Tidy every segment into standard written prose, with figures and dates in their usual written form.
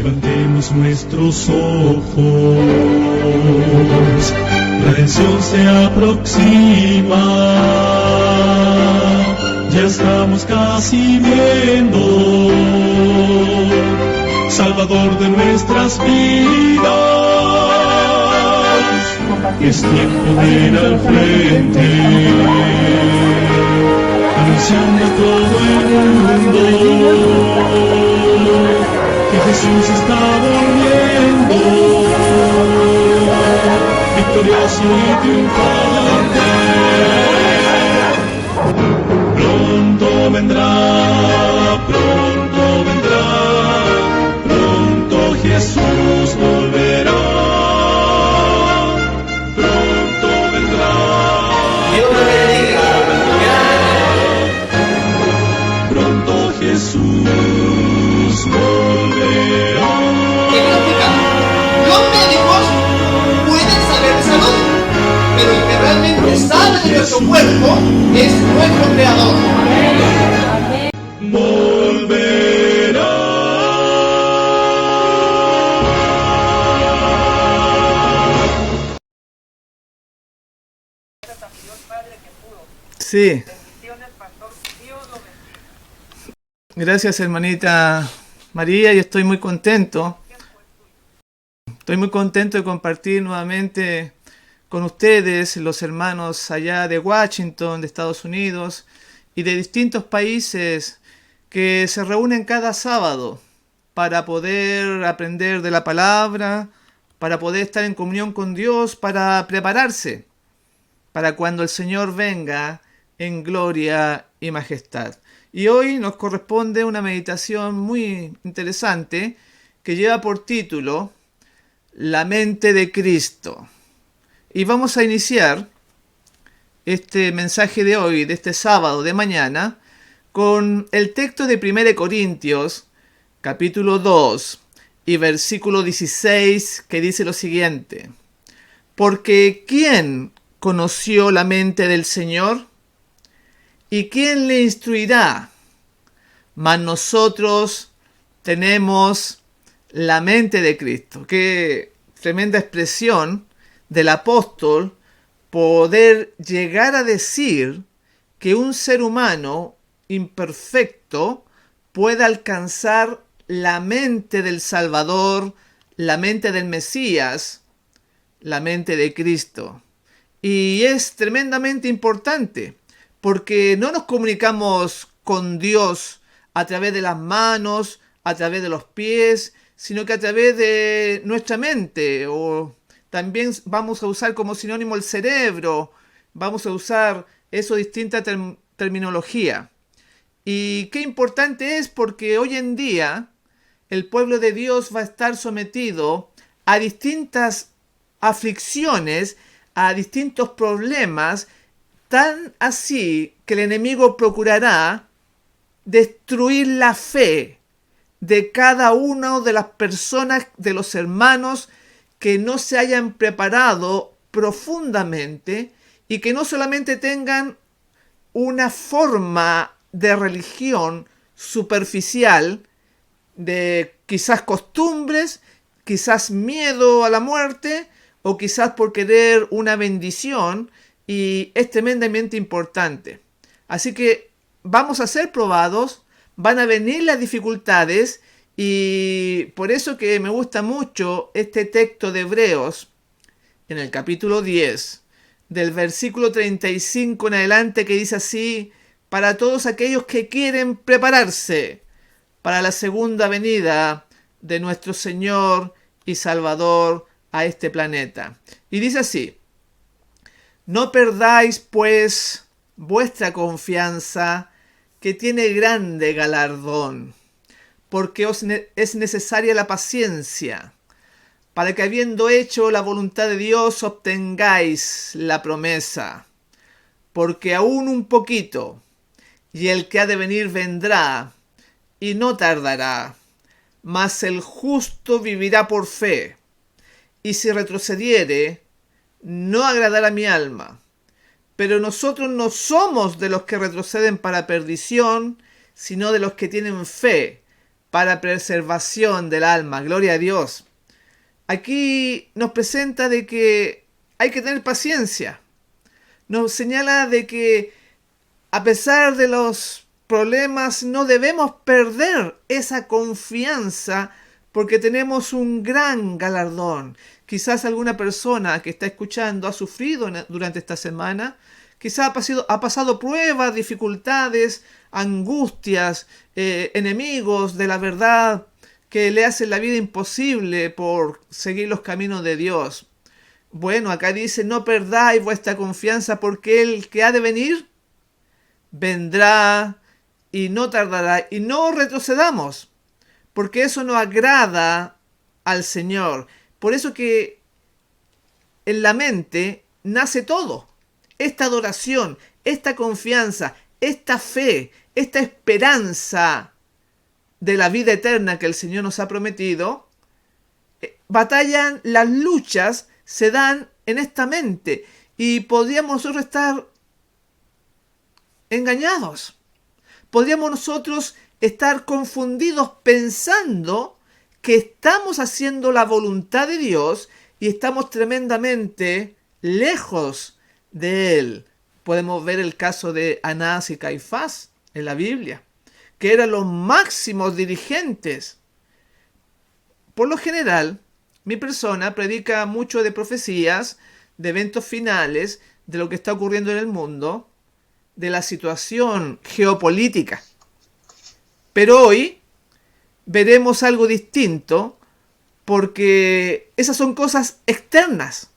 Levantemos nuestros ojos, la redención se aproxima, ya estamos casi viendo, Salvador de nuestras vidas, es tiempo de ir al frente, anunciando a todo el mundo que Jesús está volviendo, victorioso y triunfante. Pronto vendrá, pronto vendrá, pronto Jesús volverá, pronto vendrá. Dios lo bendiga. Pronto Jesús volverá. Significa, los médicos pueden saber de salud, pero el que realmente sabe de nuestro cuerpo es nuestro Creador. Volverá. Sí. Gracias, hermanita María, y estoy muy contento. Estoy muy contento de compartir nuevamente con ustedes, los hermanos allá de Washington, de Estados Unidos, y de distintos países que se reúnen cada sábado para poder aprender de la palabra, para poder estar en comunión con Dios, para prepararse para cuando el Señor venga en gloria y majestad. Y hoy nos corresponde una meditación muy interesante que lleva por título La mente de Cristo. Y vamos a iniciar este mensaje de hoy, de este sábado de mañana, con el texto de 1 Corintios, capítulo 2 y versículo 16, que dice lo siguiente: Porque ¿quién conoció la mente del Señor? ¿Y quién le instruirá? Mas nosotros tenemos la mente de Cristo. Qué tremenda expresión del apóstol poder llegar a decir que un ser humano imperfecto pueda alcanzar la mente del Salvador, la mente del Mesías, la mente de Cristo. Y es tremendamente importante, porque no nos comunicamos con Dios a través de las manos, a través de los pies, sino que a través de nuestra mente, o también vamos a usar como sinónimo el cerebro, vamos a usar eso distinta terminología. Y qué importante es, porque hoy en día el pueblo de Dios va a estar sometido a distintas aflicciones, a distintos problemas, tan así que el enemigo procurará destruir la fe de cada una de las personas, de los hermanos que no se hayan preparado profundamente y que no solamente tengan una forma de religión superficial, de quizás costumbres, quizás miedo a la muerte, o quizás por querer una bendición, y es tremendamente importante. Así que vamos a ser probados, van a venir las dificultades, y por eso que me gusta mucho este texto de Hebreos, en el capítulo 10, del versículo 35 en adelante, que dice así: para todos aquellos que quieren prepararse para la segunda venida de nuestro Señor y Salvador a este planeta. Y dice así: no perdáis pues vuestra confianza, que tiene grande galardón, porque es necesaria la paciencia, para que habiendo hecho la voluntad de Dios obtengáis la promesa. Porque aún un poquito, y el que ha de venir vendrá, y no tardará. Mas el justo vivirá por fe, y si retrocediere, no agradará mi alma. Pero nosotros no somos de los que retroceden para perdición, sino de los que tienen fe para preservación del alma. Gloria a Dios. Aquí nos presenta de que hay que tener paciencia. Nos señala de que a pesar de los problemas no debemos perder esa confianza porque tenemos un gran galardón. Quizás alguna persona que está escuchando ha sufrido durante esta semana. Quizás ha pasado pruebas, dificultades, angustias, enemigos de la verdad que le hacen la vida imposible por seguir los caminos de Dios. Bueno, acá dice, no perdáis vuestra confianza porque el que ha de venir, vendrá y no tardará. Y no retrocedamos, porque eso no agrada al Señor. Por eso que en la mente nace todo. Esta adoración, esta confianza, esta fe, esta esperanza de la vida eterna que el Señor nos ha prometido, batallan, las luchas se dan en esta mente y podríamos nosotros estar engañados. Podríamos nosotros estar confundidos pensando que estamos haciendo la voluntad de Dios y estamos tremendamente lejos de Él. Podemos ver el caso de Anás y Caifás en la Biblia, que eran los máximos dirigentes. Por lo general, mi persona predica mucho de profecías, de eventos finales, de lo que está ocurriendo en el mundo, de la situación geopolítica. Pero hoy veremos algo distinto porque esas son cosas externas.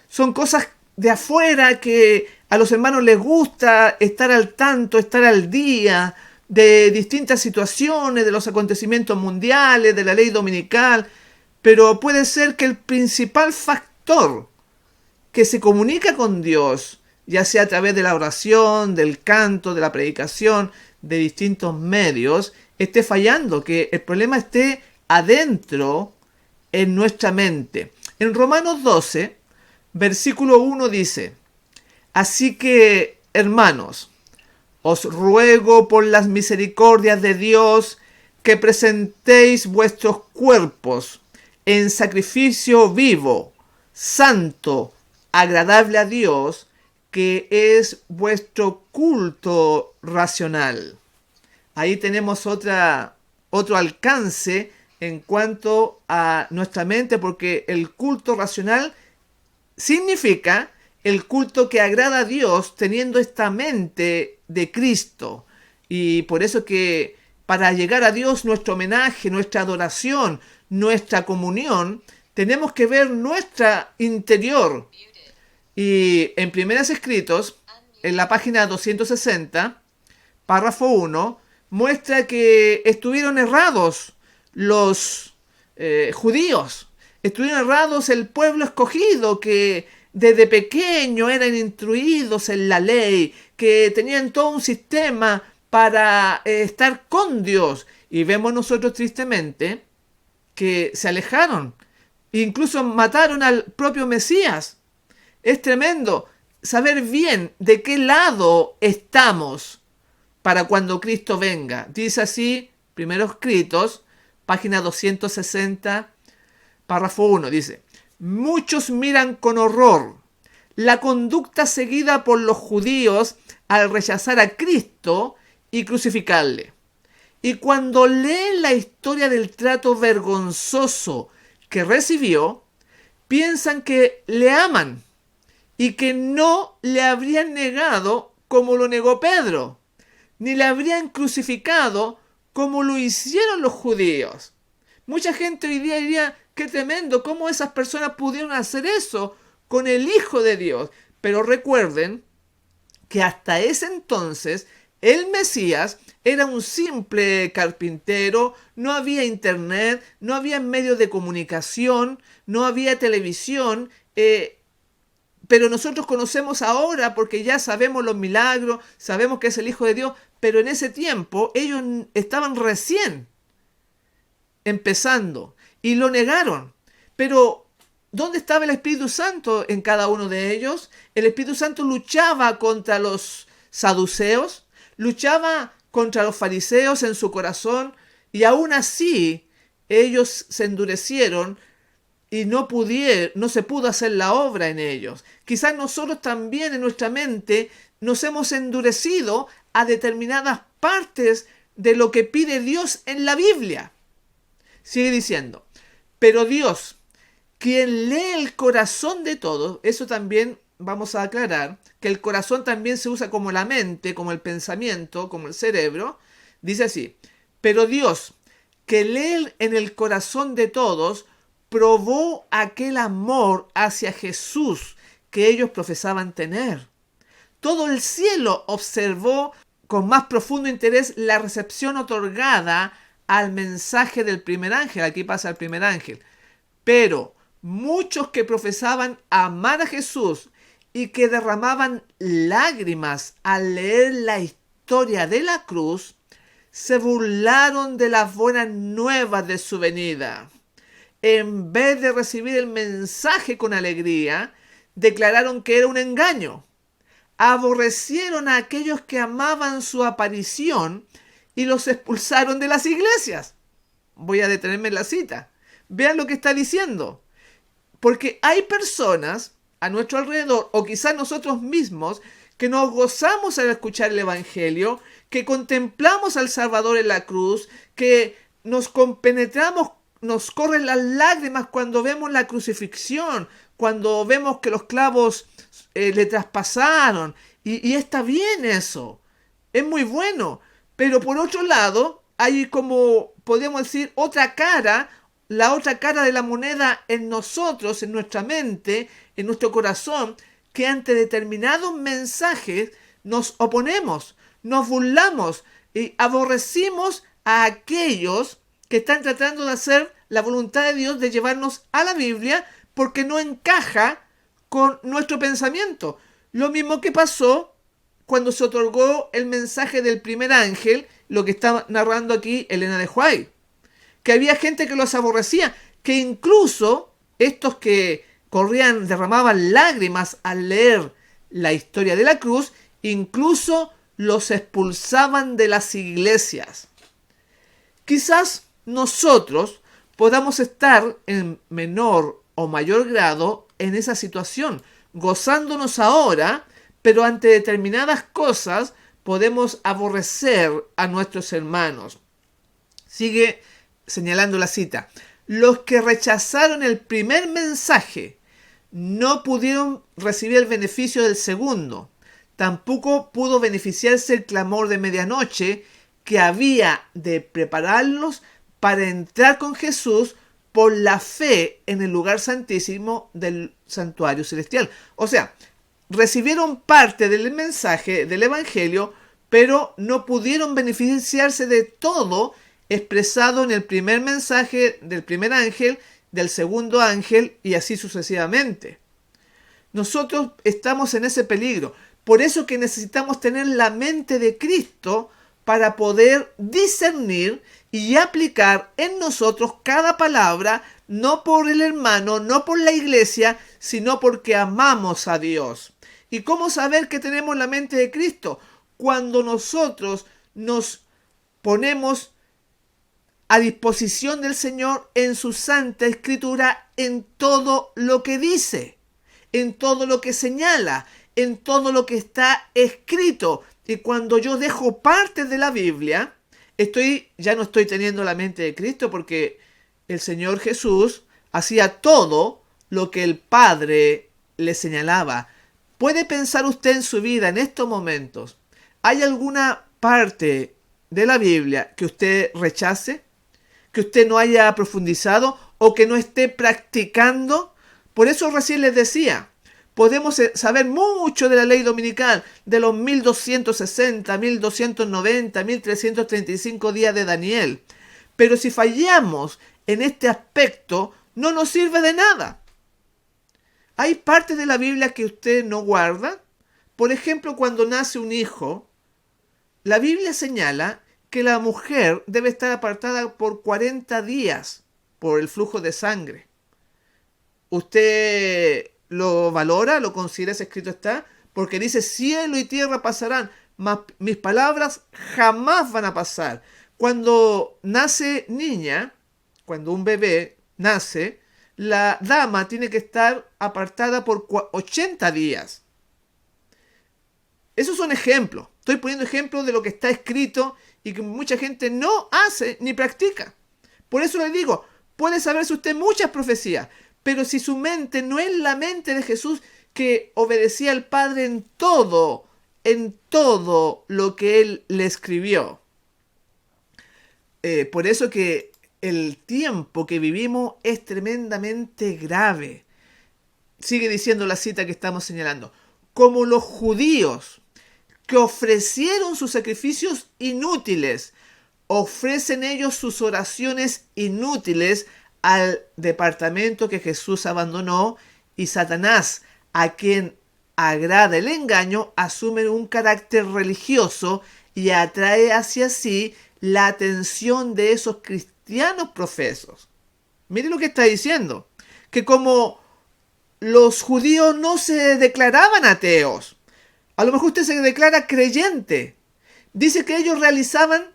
Son cosas de afuera que a los hermanos les gusta estar al tanto, estar al día de distintas situaciones, de los acontecimientos mundiales, de la ley dominical, pero puede ser que el principal factor que se comunica con Dios, ya sea a través de la oración, del canto, de la predicación, de distintos medios, esté fallando, que el problema esté adentro en nuestra mente. En Romanos 12, versículo 1 dice, así que, hermanos, os ruego por las misericordias de Dios que presentéis vuestros cuerpos en sacrificio vivo, santo, agradable a Dios, que es vuestro culto racional. Ahí tenemos otro alcance en cuanto a nuestra mente, porque el culto racional significa el culto que agrada a Dios teniendo esta mente de Cristo. Y por eso que para llegar a Dios nuestro homenaje, nuestra adoración, nuestra comunión, tenemos que ver nuestra interior. Y en Primeros Escritos, en la página 260, párrafo 1, muestra que estuvieron errados los judíos. Estuvieron errados el pueblo escogido, que desde pequeño eran instruidos en la ley, que tenían todo un sistema para estar con Dios. Y vemos nosotros tristemente que se alejaron, incluso mataron al propio Mesías. Es tremendo saber bien de qué lado estamos para cuando Cristo venga. Dice así, Primeros Escritos, página 260, párrafo 1, dice, muchos miran con horror la conducta seguida por los judíos al rechazar a Cristo y crucificarle. Y cuando leen la historia del trato vergonzoso que recibió, piensan que le aman y que no le habrían negado como lo negó Pedro, ni le habrían crucificado como lo hicieron los judíos. Mucha gente hoy día diría, qué tremendo, cómo esas personas pudieron hacer eso con el Hijo de Dios. Pero recuerden que hasta ese entonces el Mesías era un simple carpintero, no había internet, no había medios de comunicación, no había televisión, pero nosotros conocemos ahora porque ya sabemos los milagros, sabemos que es el Hijo de Dios, pero en ese tiempo ellos estaban recién empezando y lo negaron. Pero ¿dónde estaba el Espíritu Santo en cada uno de ellos? El Espíritu Santo luchaba contra los saduceos, luchaba contra los fariseos en su corazón Y aún así, ellos se endurecieron y no se pudo hacer la obra en ellos. Quizás nosotros también en nuestra mente nos hemos endurecido a determinadas partes de lo que pide Dios en la Biblia. Sigue diciendo, pero Dios, quien lee el corazón de todos, eso también vamos a aclarar, que el corazón también se usa como la mente, como el pensamiento, como el cerebro, dice así, pero Dios, que lee en el corazón de todos, probó aquel amor hacia Jesús que ellos profesaban tener. Todo el cielo observó con más profundo interés la recepción otorgada al mensaje del primer ángel. Aquí pasa el primer ángel. Pero muchos que profesaban amar a Jesús y que derramaban lágrimas al leer la historia de la cruz, se burlaron de las buenas nuevas de su venida. En vez de recibir el mensaje con alegría, declararon que era un engaño. Aborrecieron a aquellos que amaban su aparición y los expulsaron de las iglesias. Voy a detenerme en la cita. Vean lo que está diciendo. Porque hay personas a nuestro alrededor, o quizás nosotros mismos, que nos gozamos al escuchar el Evangelio, que contemplamos al Salvador en la cruz, que nos compenetramos, nos corren las lágrimas cuando vemos la crucifixión, cuando vemos que los clavos le traspasaron. Y está bien eso. Es muy bueno. Pero por otro lado, hay como, podríamos decir, otra cara, la otra cara de la moneda en nosotros, en nuestra mente, en nuestro corazón, que ante determinados mensajes nos oponemos, nos burlamos y aborrecimos a aquellos que están tratando de hacer la voluntad de Dios de llevarnos a la Biblia porque no encaja con nuestro pensamiento. Lo mismo que pasó cuando se otorgó el mensaje del primer ángel, lo que está narrando aquí Elena de White, que había gente que los aborrecía, que incluso estos que derramaban lágrimas al leer la historia de la cruz, incluso los expulsaban de las iglesias. Quizás nosotros podamos estar en menor o mayor grado en esa situación, gozándonos ahora, pero ante determinadas cosas podemos aborrecer a nuestros hermanos. Sigue señalando la cita. Los que rechazaron el primer mensaje no pudieron recibir el beneficio del segundo. Tampoco pudo beneficiarse el clamor de medianoche que había de prepararlos para entrar con Jesús por la fe en el lugar santísimo del santuario celestial. O sea, recibieron parte del mensaje del Evangelio, pero no pudieron beneficiarse de todo expresado en el primer mensaje del primer ángel, del segundo ángel y así sucesivamente. Nosotros estamos en ese peligro. Por eso que necesitamos tener la mente de Cristo para poder discernir y aplicar en nosotros cada palabra, no por el hermano, no por la iglesia, sino porque amamos a Dios. ¿Y cómo saber que tenemos la mente de Cristo? Cuando nosotros nos ponemos a disposición del Señor en su Santa Escritura en todo lo que dice, en todo lo que señala, en todo lo que está escrito. Y cuando yo dejo parte de la Biblia, ya no estoy teniendo la mente de Cristo, porque el Señor Jesús hacía todo lo que el Padre le señalaba. ¿Puede pensar usted en su vida en estos momentos? ¿Hay alguna parte de la Biblia que usted rechace? ¿Que usted no haya profundizado o que no esté practicando? Por eso recién les decía, podemos saber mucho de la ley dominical, de los 1260, 1290, 1335 días de Daniel. Pero si fallamos en este aspecto, no nos sirve de nada. ¿Hay partes de la Biblia que usted no guarda? Por ejemplo, cuando nace un hijo, la Biblia señala que la mujer debe estar apartada por 40 días por el flujo de sangre. ¿Usted lo valora? ¿Lo considera? Ese escrito está. Porque dice, cielo y tierra pasarán, mas mis palabras jamás van a pasar. Cuando nace niña, cuando un bebé nace, la dama tiene que estar apartada por 80 días. Esos son ejemplos. Estoy poniendo ejemplos de lo que está escrito y que mucha gente no hace ni practica. Por eso le digo, puede saberse usted muchas profecías, pero si su mente no es la mente de Jesús, que obedecía al Padre en todo lo que Él le escribió. Por eso que el tiempo que vivimos es tremendamente grave. Sigue diciendo la cita que estamos señalando. Como los judíos que ofrecieron sus sacrificios inútiles, ofrecen ellos sus oraciones inútiles al departamento que Jesús abandonó, y Satanás, a quien agrada el engaño, asume un carácter religioso y atrae hacia sí la atención de esos cristianos profesos. Mire lo que está diciendo, que como los judíos no se declaraban ateos, a lo mejor usted se declara creyente. Dice que ellos realizaban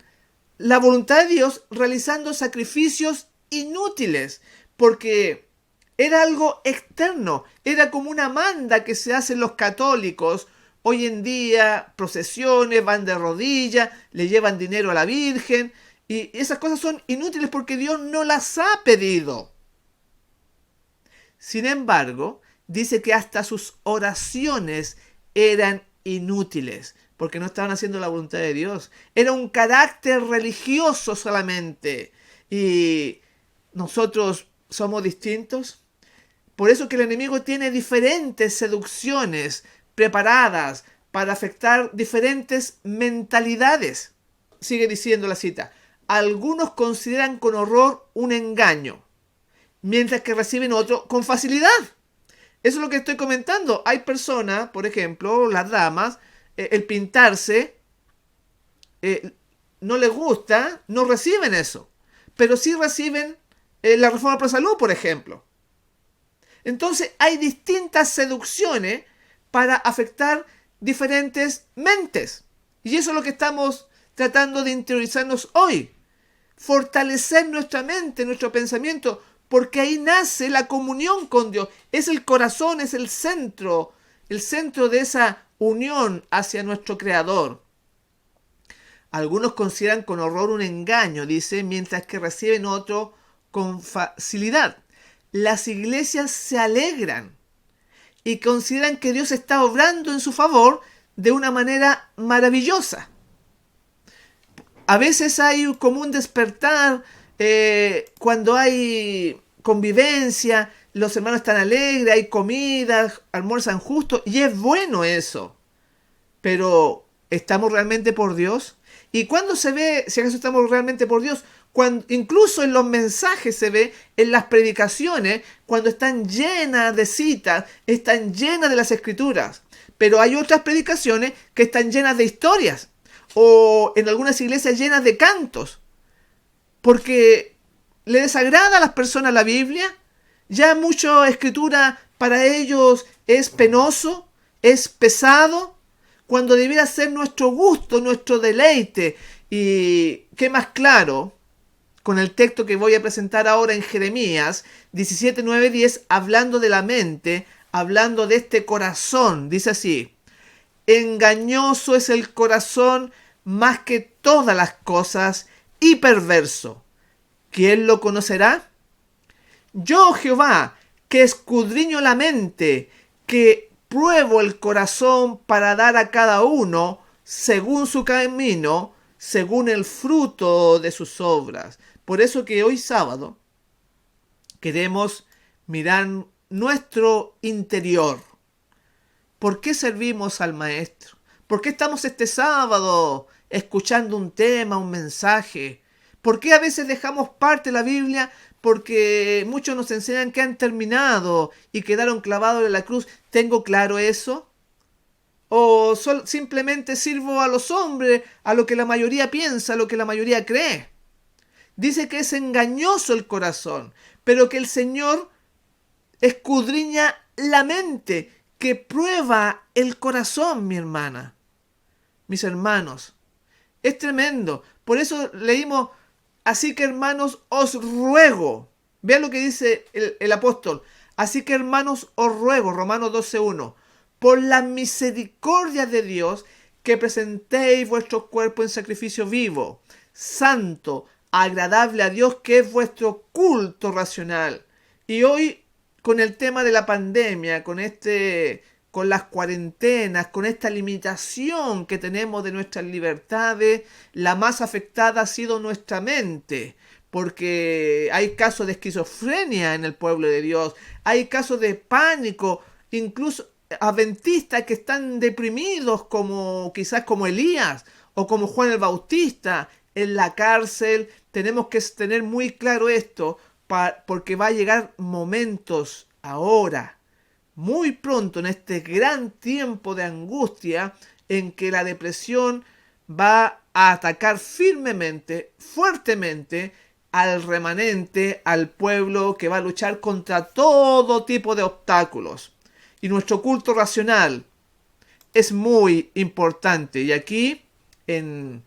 la voluntad de Dios realizando sacrificios inútiles, porque era algo externo, era como una manda que se hacen los católicos. Hoy en día, procesiones, van de rodillas, le llevan dinero a la Virgen, y esas cosas son inútiles porque Dios no las ha pedido. Sin embargo, dice que hasta sus oraciones eran inútiles, porque no estaban haciendo la voluntad de Dios. Era un carácter religioso solamente. Y nosotros somos distintos. Por eso que el enemigo tiene diferentes seducciones preparadas para afectar diferentes mentalidades. Sigue diciendo la cita. Algunos consideran con horror un engaño, mientras que reciben otro con facilidad. Eso es lo que estoy comentando. Hay personas, por ejemplo, las damas, el pintarse, no les gusta, no reciben eso. Pero sí reciben la reforma pro salud, por ejemplo. Entonces hay distintas seducciones para afectar diferentes mentes. Y eso es lo que estamos tratando de interiorizarnos hoy. Fortalecer nuestra mente, nuestro pensamiento, porque ahí nace la comunión con Dios. Es el corazón, es el centro de esa unión hacia nuestro Creador. Algunos consideran con horror un engaño, dice, mientras que reciben otro con facilidad. Las iglesias se alegran y consideran que Dios está obrando en su favor de una manera maravillosa. A veces hay como un despertar cuando hay convivencia, los hermanos están alegres, hay comida, almuerzan justo, y es bueno eso. Pero, ¿estamos realmente por Dios? ¿Y cuándo se ve si acaso estamos realmente por Dios? Cuando, incluso en los mensajes se ve, en las predicaciones, cuando están llenas de citas, están llenas de las escrituras. Pero hay otras predicaciones que están llenas de historias, o en algunas iglesias llenas de cantos, porque le desagrada a las personas la Biblia. Ya mucha escritura para ellos es penoso, es pesado, cuando debiera ser nuestro gusto, nuestro deleite. Y qué más claro con el texto que voy a presentar ahora en Jeremías 17, 9, 10, hablando de la mente, hablando de este corazón. Dice así: engañoso es el corazón más que todas las cosas y perverso. ¿Quién lo conocerá? Yo, Jehová, que escudriño la mente, que pruebo el corazón para dar a cada uno según su camino, según el fruto de sus obras. Por eso que hoy sábado queremos mirar nuestro interior. ¿Por qué servimos al Maestro? ¿Por qué estamos este sábado escuchando un tema, un mensaje? ¿Por qué a veces dejamos parte de la Biblia? Porque muchos nos enseñan que han terminado y quedaron clavados en la cruz. ¿Tengo claro eso? ¿O simplemente sirvo a los hombres, a lo que la mayoría piensa, a lo que la mayoría cree? Dice que es engañoso el corazón, pero que el Señor escudriña la mente, que prueba el corazón, mi hermana. Mis hermanos, Es tremendo. Por eso leímos, así que hermanos, os ruego. Vean lo que dice el apóstol. Así que hermanos, os ruego, Romanos 12:1, por la misericordia de Dios, que presentéis vuestros cuerpos en sacrificio vivo, santo, agradable a Dios, que es vuestro culto racional. Y hoy, con el tema de la pandemia, con las cuarentenas, con esta limitación que tenemos de nuestras libertades, la más afectada ha sido nuestra mente, porque hay casos de esquizofrenia en el pueblo de Dios, hay casos de pánico, incluso adventistas que están deprimidos, como quizás como Elías o como Juan el Bautista en la cárcel. Tenemos que tener muy claro esto, porque va a llegar momentos ahora, muy pronto, en este gran tiempo de angustia, en que la depresión va a atacar firmemente, fuertemente, al remanente, al pueblo que va a luchar contra todo tipo de obstáculos. Y nuestro culto racional es muy importante. Y aquí, en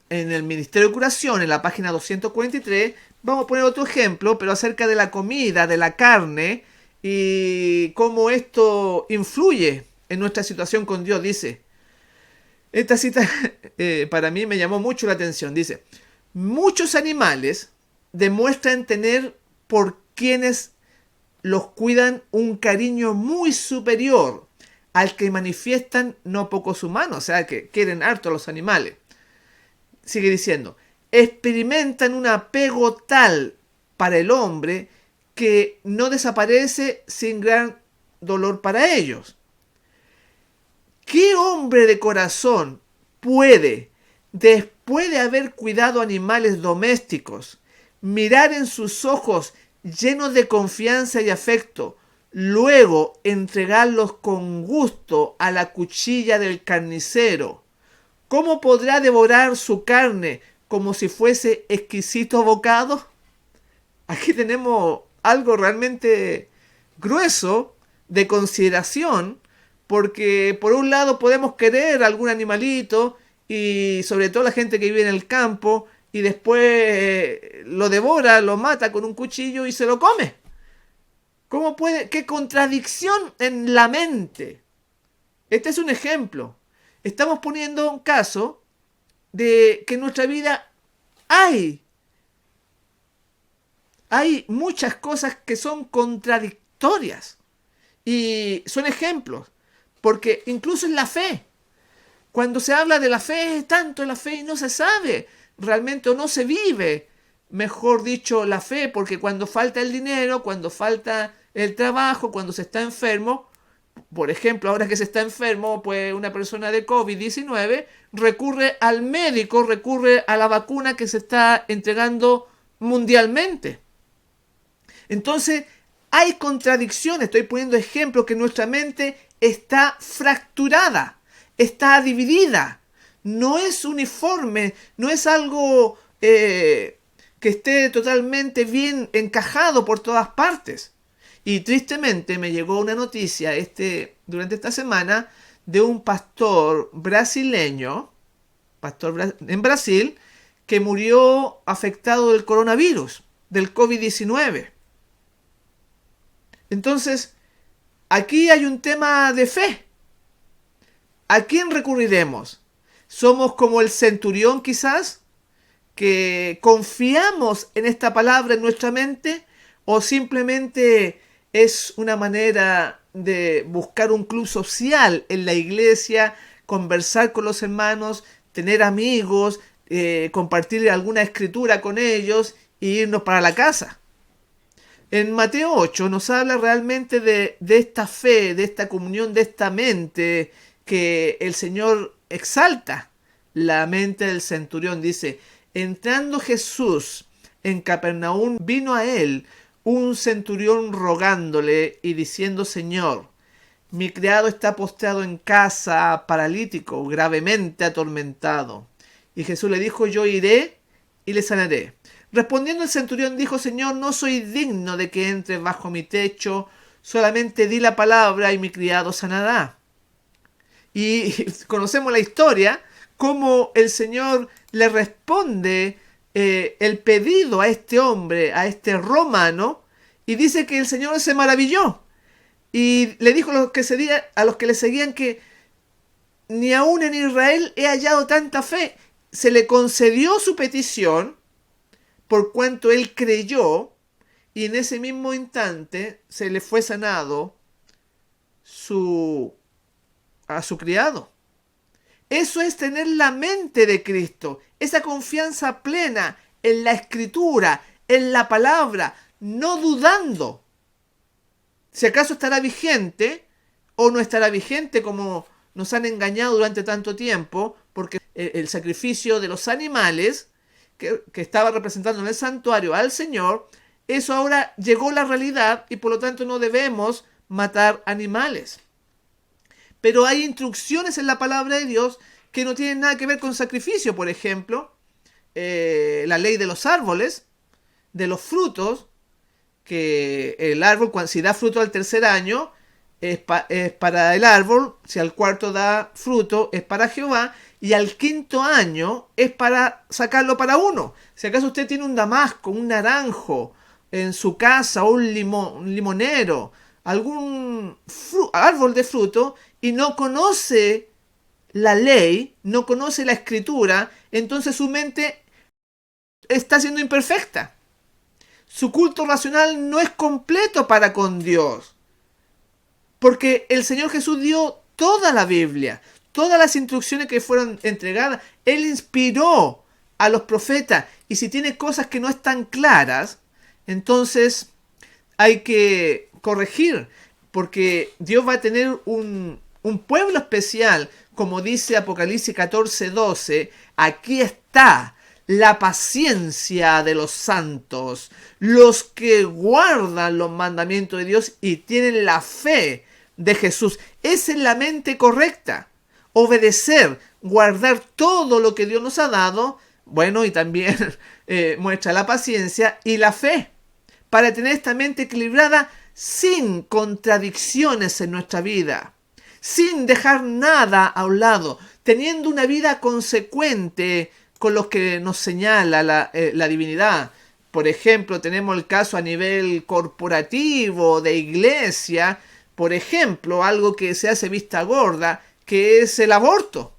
el Ministerio de Curación, en la página 243, vamos a poner otro ejemplo, pero acerca de la comida, de la carne, y cómo esto influye en nuestra situación con Dios. Dice, esta cita para mí me llamó mucho la atención. Dice, muchos animales demuestran tener por quienes los cuidan un cariño muy superior al que manifiestan no pocos humanos, o sea que quieren harto a los animales. Sigue diciendo, experimentan un apego tal para el hombre que no desaparece sin gran dolor para ellos. ¿Qué hombre de corazón puede, después de haber cuidado animales domésticos, mirar en sus ojos llenos de confianza y afecto, luego entregarlos con gusto a la cuchilla del carnicero? ¿Cómo podrá devorar su carne como si fuese exquisito bocado? Aquí tenemos algo realmente grueso de consideración, porque por un lado podemos querer algún animalito, y sobre todo la gente que vive en el campo, y después lo devora, lo mata con un cuchillo y se lo come. ¿Cómo puede? ¡Qué contradicción en la mente! Este es un ejemplo. Estamos poniendo un caso de que en nuestra vida hay muchas cosas que son contradictorias. Y son ejemplos. Porque incluso en la fe, cuando se habla de la fe, tanto la fe y no se sabe realmente, o no se vive, mejor dicho, la fe, porque cuando falta el dinero, cuando falta el trabajo, cuando se está enfermo, por ejemplo, ahora que se está enfermo, pues una persona de COVID-19 recurre al médico, recurre a la vacuna que se está entregando mundialmente. Entonces, hay contradicciones. Estoy poniendo ejemplos que nuestra mente está fracturada, está dividida. No es uniforme, no es algo que esté totalmente bien encajado por todas partes. Y tristemente me llegó una noticia durante esta semana de un pastor brasileño, en Brasil, que murió afectado del coronavirus, del COVID-19. Entonces, aquí hay un tema de fe. ¿A quién recurriremos? ¿Somos como el centurión quizás, que confiamos en esta palabra en nuestra mente? ¿O simplemente es una manera de buscar un club social en la iglesia, conversar con los hermanos, tener amigos, compartir alguna escritura con ellos e irnos para la casa? En Mateo 8 nos habla realmente de esta fe, de esta comunión, de esta mente que el Señor exalta. La mente del centurión dice, entrando Jesús en Capernaum, vino a él un centurión rogándole y diciendo, Señor, mi criado está postrado en casa, paralítico, gravemente atormentado. Y Jesús le dijo, yo iré y le sanaré. Respondiendo el centurión dijo, Señor, no soy digno de que entres bajo mi techo, solamente di la palabra y mi criado sanará. Y conocemos la historia, cómo el Señor le responde el pedido a este hombre, a este romano, y dice que el Señor se maravilló. Y le dijo a los que le seguían que ni aún en Israel he hallado tanta fe. Se le concedió su petición por cuanto él creyó, y en ese mismo instante se le fue sanado a su criado. Eso es tener la mente de Cristo, esa confianza plena en la Escritura, en la palabra, no dudando si acaso estará vigente o no estará vigente, como nos han engañado durante tanto tiempo, porque el sacrificio de los animales que estaba representando en el santuario al Señor, eso ahora llegó a la realidad y por lo tanto no debemos matar animales. Pero hay instrucciones en la palabra de Dios que no tienen nada que ver con sacrificio. Por ejemplo, la ley de los árboles, de los frutos, que el árbol, si da fruto al tercer año, es para el árbol, si al cuarto da fruto, es para Jehová, y al quinto año es para sacarlo para uno. Si acaso usted tiene un damasco, un naranjo en su casa, o un limonero, algún árbol de fruto, y no conoce la ley, no conoce la Escritura, entonces su mente está siendo imperfecta. Su culto racional no es completo para con Dios. Porque el Señor Jesús dio toda la Biblia, todas las instrucciones que fueron entregadas. Él inspiró a los profetas. Y si tiene cosas que no están claras, entonces hay que corregir. Porque Dios va a tener un pueblo especial, como dice Apocalipsis 14:12. Aquí está la paciencia de los santos, los que guardan los mandamientos de Dios y tienen la fe de Jesús. Esa es la mente correcta. Obedecer, guardar todo lo que Dios nos ha dado, bueno, y también muestra la paciencia y la fe, para tener esta mente equilibrada sin contradicciones en nuestra vida, sin dejar nada a un lado, teniendo una vida consecuente con los que nos señala la divinidad. Por ejemplo, tenemos el caso a nivel corporativo, de iglesia, por ejemplo, algo que se hace vista gorda, que es el aborto,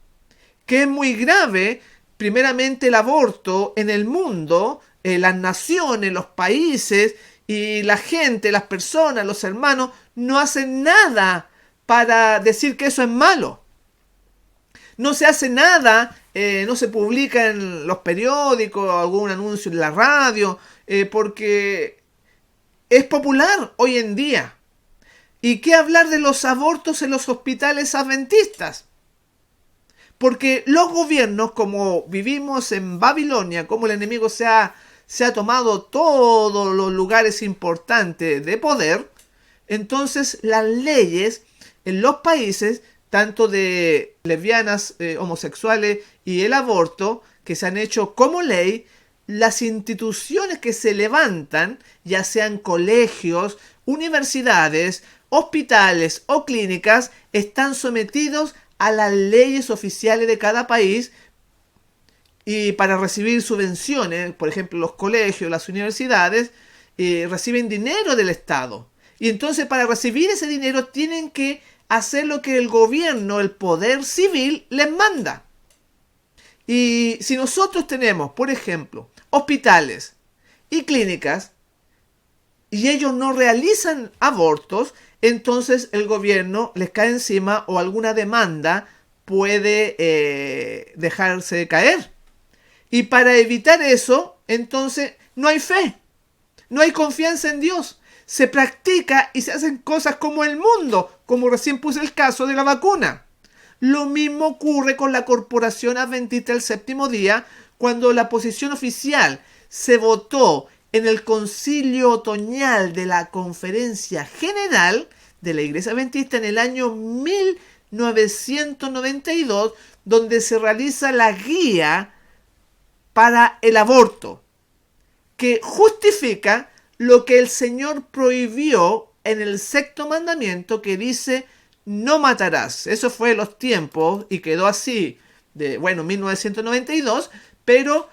que es muy grave. Primeramente el aborto en el mundo, las naciones, los países, y la gente, las personas, los hermanos, no hacen nada para decir que eso es malo. No se hace nada, no se publica en los periódicos, algún anuncio en la radio, porque es popular hoy en día. ¿Y qué hablar de los abortos en los hospitales adventistas? Porque los gobiernos, como vivimos en Babilonia, como el enemigo se ha tomado todos los lugares importantes de poder, entonces las leyes en los países, tanto de lesbianas, homosexuales y el aborto, que se han hecho como ley, las instituciones que se levantan, ya sean colegios, universidades, hospitales o clínicas, están sometidos a las leyes oficiales de cada país, y para recibir subvenciones, por ejemplo, los colegios, las universidades, reciben dinero del Estado. Y entonces para recibir ese dinero tienen que hacer lo que el gobierno, el poder civil, les manda. Y si nosotros tenemos, por ejemplo, hospitales y clínicas, y ellos no realizan abortos, entonces el gobierno les cae encima o alguna demanda puede dejarse caer. Y para evitar eso, entonces no hay fe, no hay confianza en Dios. Se practica y se hacen cosas como el mundo, como recién puse el caso de la vacuna. Lo mismo ocurre con la Corporación Adventista del Séptimo Día, cuando la posición oficial se votó en el concilio otoñal de la Conferencia General de la Iglesia Adventista en el año 1992, donde se realiza la guía para el aborto, que justifica lo que el Señor prohibió en el sexto mandamiento, que dice: no matarás. Eso fue en los tiempos y quedó así de 1992, pero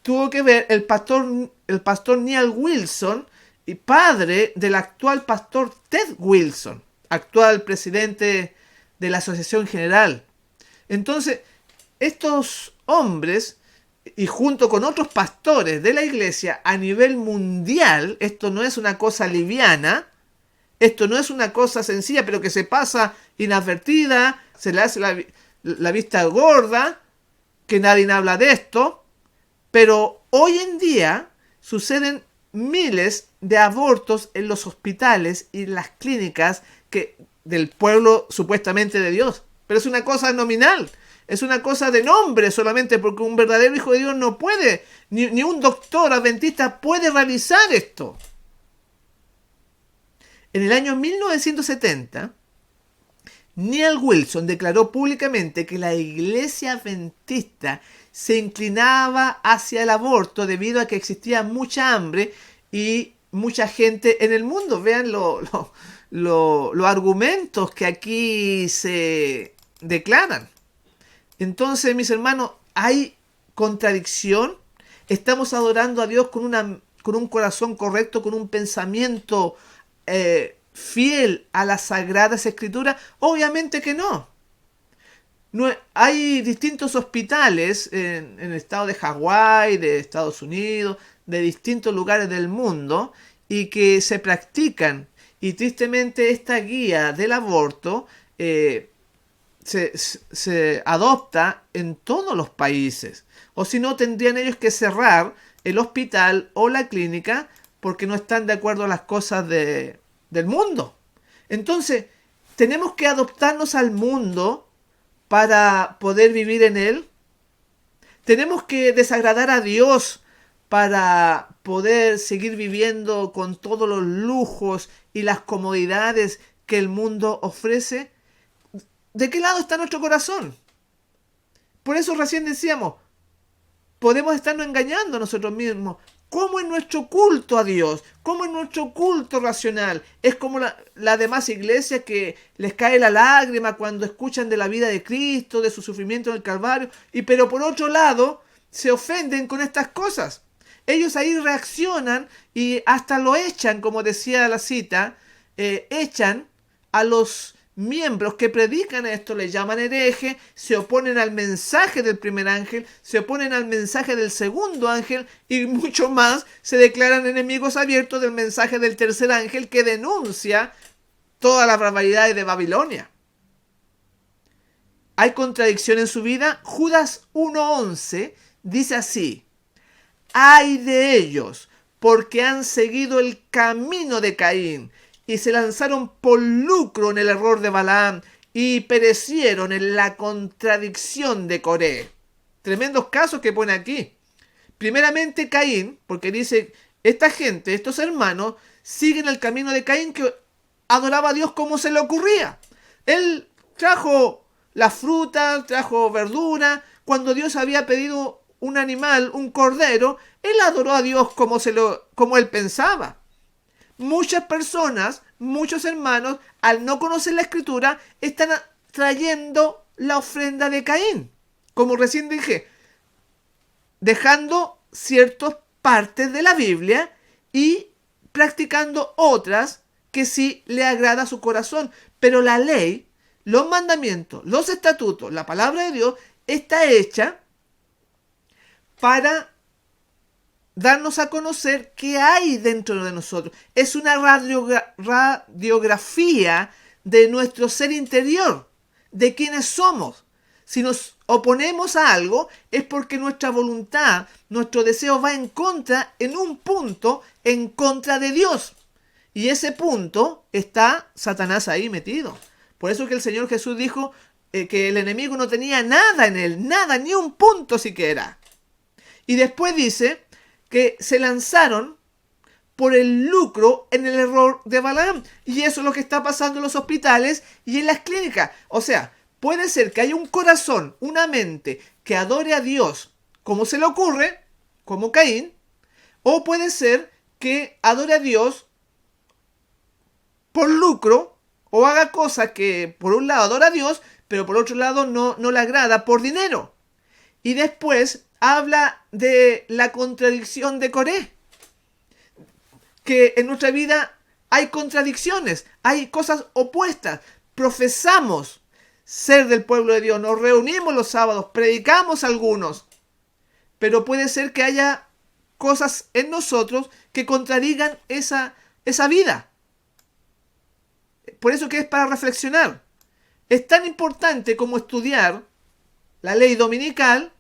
tuvo que ver el pastor Neal Wilson, y padre del actual pastor Ted Wilson, actual presidente de la Asociación General. Entonces, estos hombres, y junto con otros pastores de la iglesia a nivel mundial, esto no es una cosa liviana, esto no es una cosa sencilla, pero que se pasa inadvertida, se le hace la vista gorda, que nadie habla de esto, pero hoy en día suceden miles de abortos en los hospitales y en las clínicas del pueblo supuestamente de Dios. Pero es una cosa nominal, es una cosa de nombre solamente, porque un verdadero hijo de Dios no puede, ni un doctor adventista puede realizar esto. En el año 1970, Neal Wilson declaró públicamente que la iglesia adventista se inclinaba hacia el aborto debido a que existía mucha hambre y mucha gente en el mundo. Vean los argumentos que aquí se declaran. Entonces, mis hermanos, hay contradicción. Estamos adorando a Dios con un corazón correcto, con un pensamiento fiel a las Sagradas Escrituras. Obviamente que no. Hay distintos hospitales en el estado de Hawái, de Estados Unidos, de distintos lugares del mundo, y que se practican. Y tristemente esta guía del aborto se adopta en todos los países. O si no, tendrían ellos que cerrar el hospital o la clínica porque no están de acuerdo a las cosas del mundo. Entonces, tenemos que adaptarnos al mundo para poder vivir en él. Tenemos que desagradar a Dios para poder seguir viviendo con todos los lujos y las comodidades que el mundo ofrece. ¿De qué lado está nuestro corazón? Por eso recién decíamos, podemos estarnos engañando a nosotros mismos. ¿Cómo es nuestro culto a Dios? ¿Cómo es nuestro culto racional? Es como la demás iglesia que les cae la lágrima cuando escuchan de la vida de Cristo, de su sufrimiento en el Calvario, pero por otro lado se ofenden con estas cosas. Ellos ahí reaccionan y hasta lo echan, como decía la cita, echan a los miembros que predican esto, les llaman hereje, se oponen al mensaje del primer ángel, se oponen al mensaje del segundo ángel y mucho más, se declaran enemigos abiertos del mensaje del tercer ángel que denuncia todas las barbaridades de Babilonia. ¿Hay contradicción en su vida? Judas 1:11 dice así: ¡ay de ellos! Porque han seguido el camino de Caín y se lanzaron por lucro en el error de Balaam y perecieron en la contradicción de Coré. Tremendos casos que pone aquí. Primeramente Caín, porque dice, esta gente, estos hermanos, siguen el camino de Caín, que adoraba a Dios como se le ocurría. Él trajo la fruta, trajo verdura. Cuando Dios había pedido un animal, un cordero, él adoró a Dios como él pensaba. Muchas personas, muchos hermanos, al no conocer la Escritura, están trayendo la ofrenda de Caín. Como recién dije, dejando ciertas partes de la Biblia y practicando otras que sí le agrada a su corazón. Pero la ley, los mandamientos, los estatutos, la palabra de Dios está hecha para darnos a conocer qué hay dentro de nosotros. Es una radiografía de nuestro ser interior, de quiénes somos. Si nos oponemos a algo, es porque nuestra voluntad, nuestro deseo va en un punto, en contra de Dios. Y ese punto está Satanás ahí metido. Por eso que el Señor Jesús dijo que el enemigo no tenía nada en él, nada, ni un punto siquiera. Y después dice que se lanzaron por el lucro en el error de Balaam. Y eso es lo que está pasando en los hospitales y en las clínicas. O sea, puede ser que haya un corazón, una mente que adore a Dios como se le ocurre, como Caín, o puede ser que adore a Dios por lucro, o haga cosas que por un lado adora a Dios, pero por otro lado no le agrada por dinero. Y después habla de la contradicción de Coré, que en nuestra vida hay contradicciones, hay cosas opuestas. Profesamos ser del pueblo de Dios, nos reunimos los sábados, predicamos algunos, pero puede ser que haya cosas en nosotros que contradigan esa vida. Por eso que es para reflexionar. Es tan importante como estudiar la ley dominical,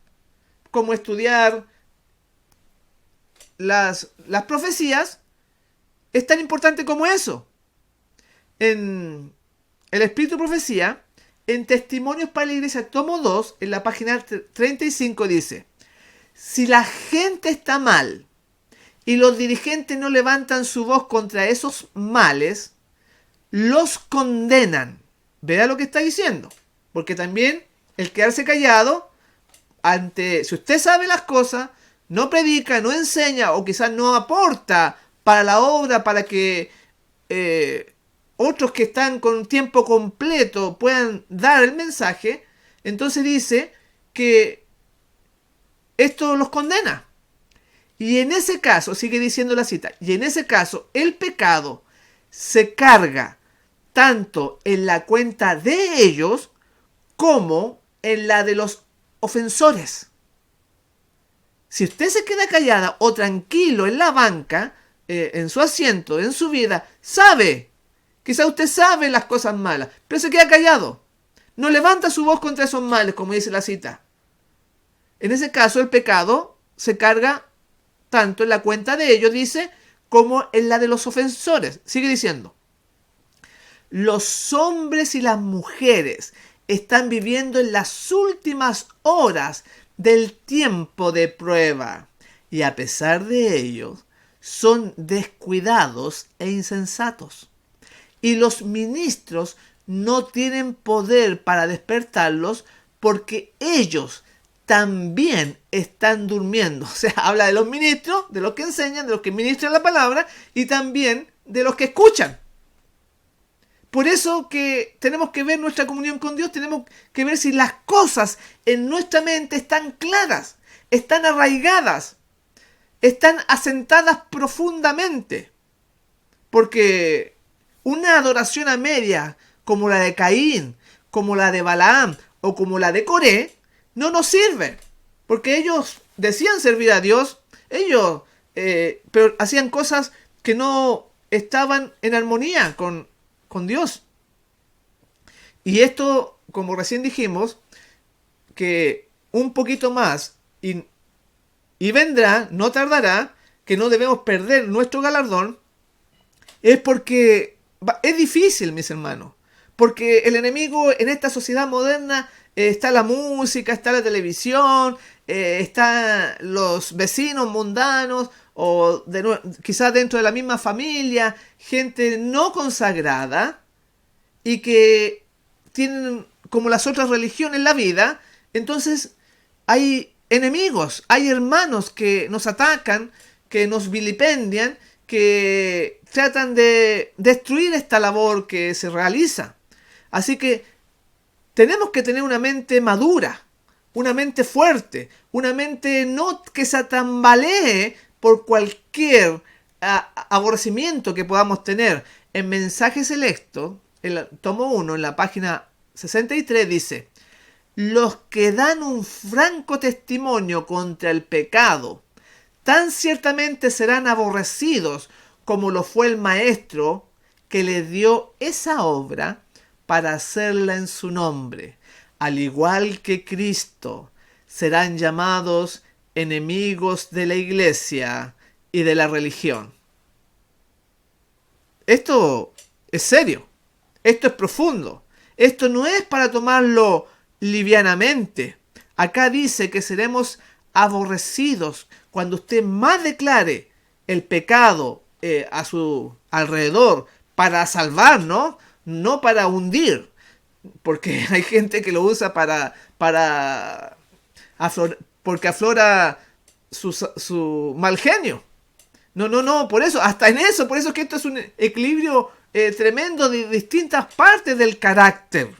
como estudiar las profecías, es tan importante como eso. En el Espíritu de Profecía, en Testimonios para la Iglesia, tomo 2, en la página 35 dice: si la gente está mal y los dirigentes no levantan su voz contra esos males, los condenan. Vea lo que está diciendo. Porque también el quedarse callado, si usted sabe las cosas, no predica, no enseña o quizás no aporta para la obra, para que otros que están con tiempo completo puedan dar el mensaje, entonces dice que esto los condena. Y en ese caso, sigue diciendo la cita, y en ese caso el pecado se carga tanto en la cuenta de ellos como en la de los ofensores. Si usted se queda callada o tranquilo en la banca, en su asiento, en su vida, quizá usted sabe las cosas malas, pero se queda callado. No levanta su voz contra esos males, como dice la cita. En ese caso, el pecado se carga tanto en la cuenta de ellos, dice, como en la de los ofensores. Sigue diciendo: los hombres y las mujeres están viviendo en las últimas horas del tiempo de prueba, y a pesar de ello, son descuidados e insensatos. Y los ministros no tienen poder para despertarlos, porque ellos también están durmiendo. O sea, habla de los ministros, de los que enseñan, de los que ministran la palabra, y también de los que escuchan. Por eso que tenemos que ver nuestra comunión con Dios, tenemos que ver si las cosas en nuestra mente están claras, están arraigadas, están asentadas profundamente. Porque una adoración a media, como la de Caín, como la de Balaam o como la de Coré, no nos sirve. Porque ellos decían servir a Dios, pero hacían cosas que no estaban en armonía con Dios. Y esto, como recién dijimos, que un poquito más y vendrá, no tardará, que no debemos perder nuestro galardón, es porque es difícil, mis hermanos, porque el enemigo en esta sociedad moderna está la música, está la televisión, están los vecinos mundanos, o quizás dentro de la misma familia, gente no consagrada y que tienen como las otras religiones la vida. Entonces hay enemigos, hay hermanos que nos atacan, que nos vilipendian, que tratan de destruir esta labor que se realiza. Así que tenemos que tener una mente madura, una mente fuerte, una mente no que se tambalee por cualquier aborrecimiento que podamos tener. En Mensaje Selecto, el tomo 1, en la página 63, dice: los que dan un franco testimonio contra el pecado, tan ciertamente serán aborrecidos como lo fue el maestro que les dio esa obra para hacerla en su nombre. Al igual que Cristo, serán llamados enemigos de la iglesia y de la religión. Esto es serio, esto es profundo, esto no es para tomarlo livianamente. Acá dice que seremos aborrecidos cuando usted más declare el pecado a su alrededor para salvar, no para hundir, porque hay gente que lo usa porque aflora su mal genio. No, por eso es que esto es un equilibrio tremendo de distintas partes del carácter.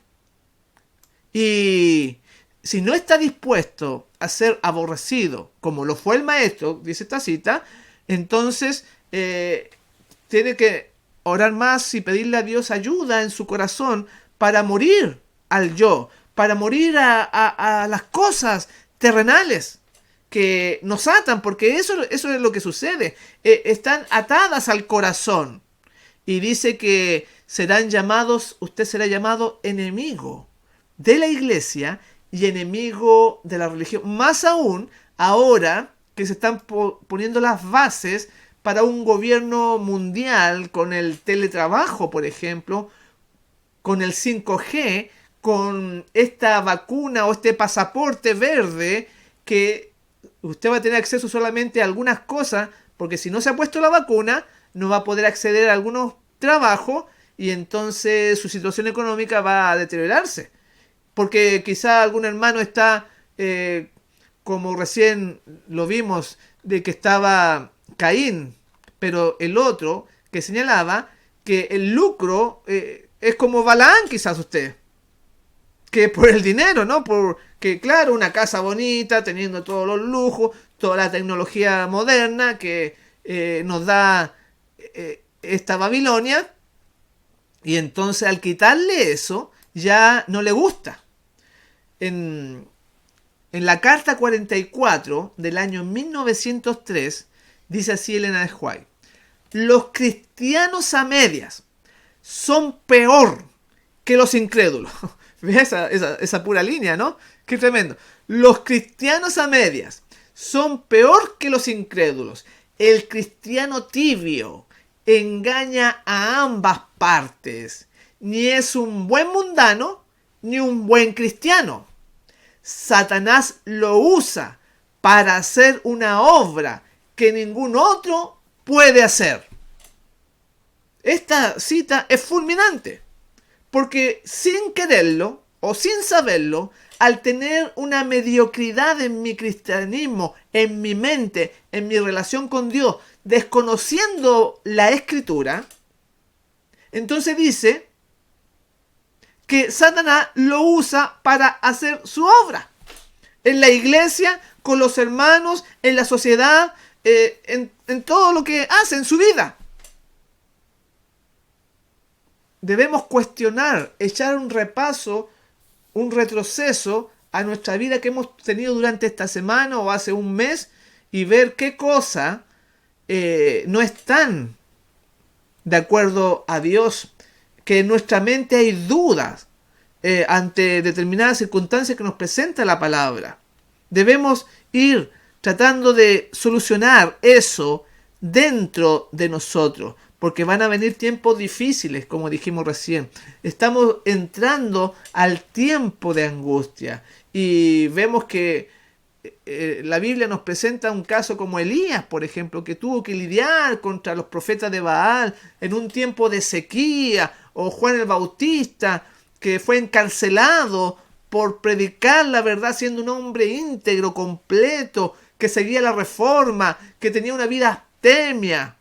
Y si no está dispuesto a ser aborrecido, como lo fue el maestro, dice esta cita, entonces tiene que orar más y pedirle a Dios ayuda en su corazón para morir al yo, para morir a las cosas terrenales que nos atan, porque eso es lo que sucede. Están atadas al corazón. Y dice que usted será llamado enemigo de la iglesia y enemigo de la religión. Más aún, ahora que se están poniendo las bases para un gobierno mundial con el teletrabajo, por ejemplo, con el 5G, con esta vacuna o este pasaporte verde, que usted va a tener acceso solamente a algunas cosas, porque si no se ha puesto la vacuna, no va a poder acceder a algunos trabajos y entonces su situación económica va a deteriorarse. Porque quizá algún hermano está, como recién lo vimos, de que estaba Caín, pero el otro que señalaba que el lucro es como Balaán, quizás usted, que por el dinero, ¿no? Porque claro, una casa bonita, teniendo todos los lujos, toda la tecnología moderna que nos da esta Babilonia, y entonces al quitarle eso, ya no le gusta. En la carta 44 del año 1903, dice así Elena de White: los cristianos a medias son peor que los incrédulos. ¿Ve esa pura línea, no? Qué tremendo. Los cristianos a medias son peor que los incrédulos. El cristiano tibio engaña a ambas partes. Ni es un buen mundano, ni un buen cristiano. Satanás lo usa para hacer una obra que ningún otro puede hacer. Esta cita es fulminante, porque sin quererlo o sin saberlo, al tener una mediocridad en mi cristianismo, en mi mente, en mi relación con Dios, desconociendo la Escritura, entonces dice que Satanás lo usa para hacer su obra. En la iglesia, con los hermanos, en la sociedad, en todo lo que hace en su vida. Debemos cuestionar, echar un repaso, un retroceso a nuestra vida que hemos tenido durante esta semana o hace un mes y ver qué cosas no están de acuerdo a Dios, que en nuestra mente hay dudas ante determinadas circunstancias que nos presenta la palabra. Debemos ir tratando de solucionar eso dentro de nosotros, porque van a venir tiempos difíciles, como dijimos recién. Estamos entrando al tiempo de angustia y vemos que la Biblia nos presenta un caso como Elías, por ejemplo, que tuvo que lidiar contra los profetas de Baal en un tiempo de sequía, o Juan el Bautista, que fue encarcelado por predicar la verdad siendo un hombre íntegro, completo, que seguía la reforma, que tenía una vida abstemia,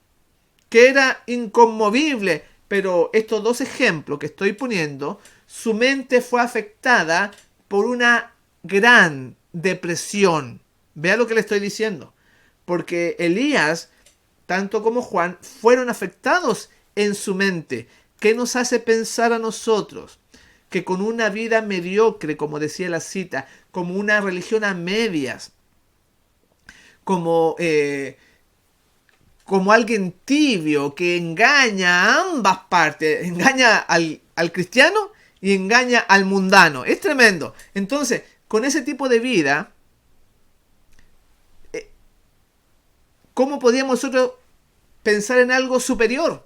que era inconmovible. Pero estos dos ejemplos que estoy poniendo, su mente fue afectada por una gran depresión. Vea lo que le estoy diciendo. Porque Elías, tanto como Juan, fueron afectados en su mente. ¿Qué nos hace pensar a nosotros? Que con una vida mediocre, como decía la cita, como una religión a medias, como alguien tibio que engaña a ambas partes, engaña al cristiano y engaña al mundano. Es tremendo. Entonces, con ese tipo de vida, ¿cómo podíamos nosotros pensar en algo superior?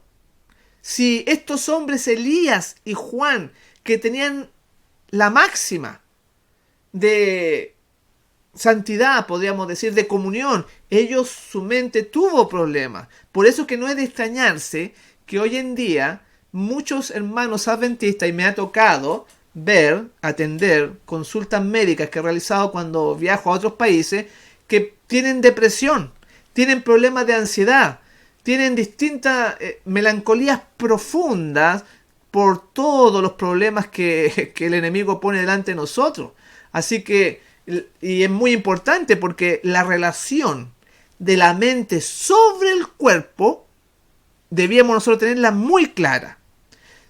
Si estos hombres, Elías y Juan, que tenían la máxima de santidad, podríamos decir, de comunión, su mente tuvo problemas. Por eso que no es de extrañarse que hoy en día muchos hermanos adventistas, y me ha tocado atender consultas médicas que he realizado cuando viajo a otros países, que tienen depresión, tienen problemas de ansiedad, tienen distintas melancolías profundas por todos los problemas que el enemigo pone delante de nosotros. Así que, y es muy importante porque la relación de la mente sobre el cuerpo debíamos nosotros tenerla muy clara.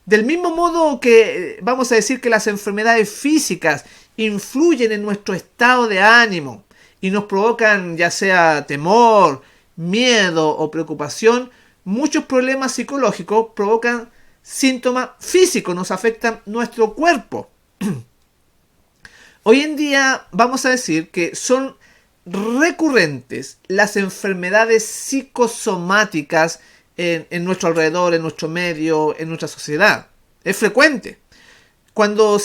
Del mismo modo que vamos a decir que las enfermedades físicas influyen en nuestro estado de ánimo y nos provocan ya sea temor, miedo o preocupación, muchos problemas psicológicos provocan síntomas físicos, nos afectan nuestro cuerpo. Hoy en día vamos a decir que son recurrentes las enfermedades psicosomáticas en nuestro alrededor, en nuestro medio, en nuestra sociedad. Es frecuente. Cuando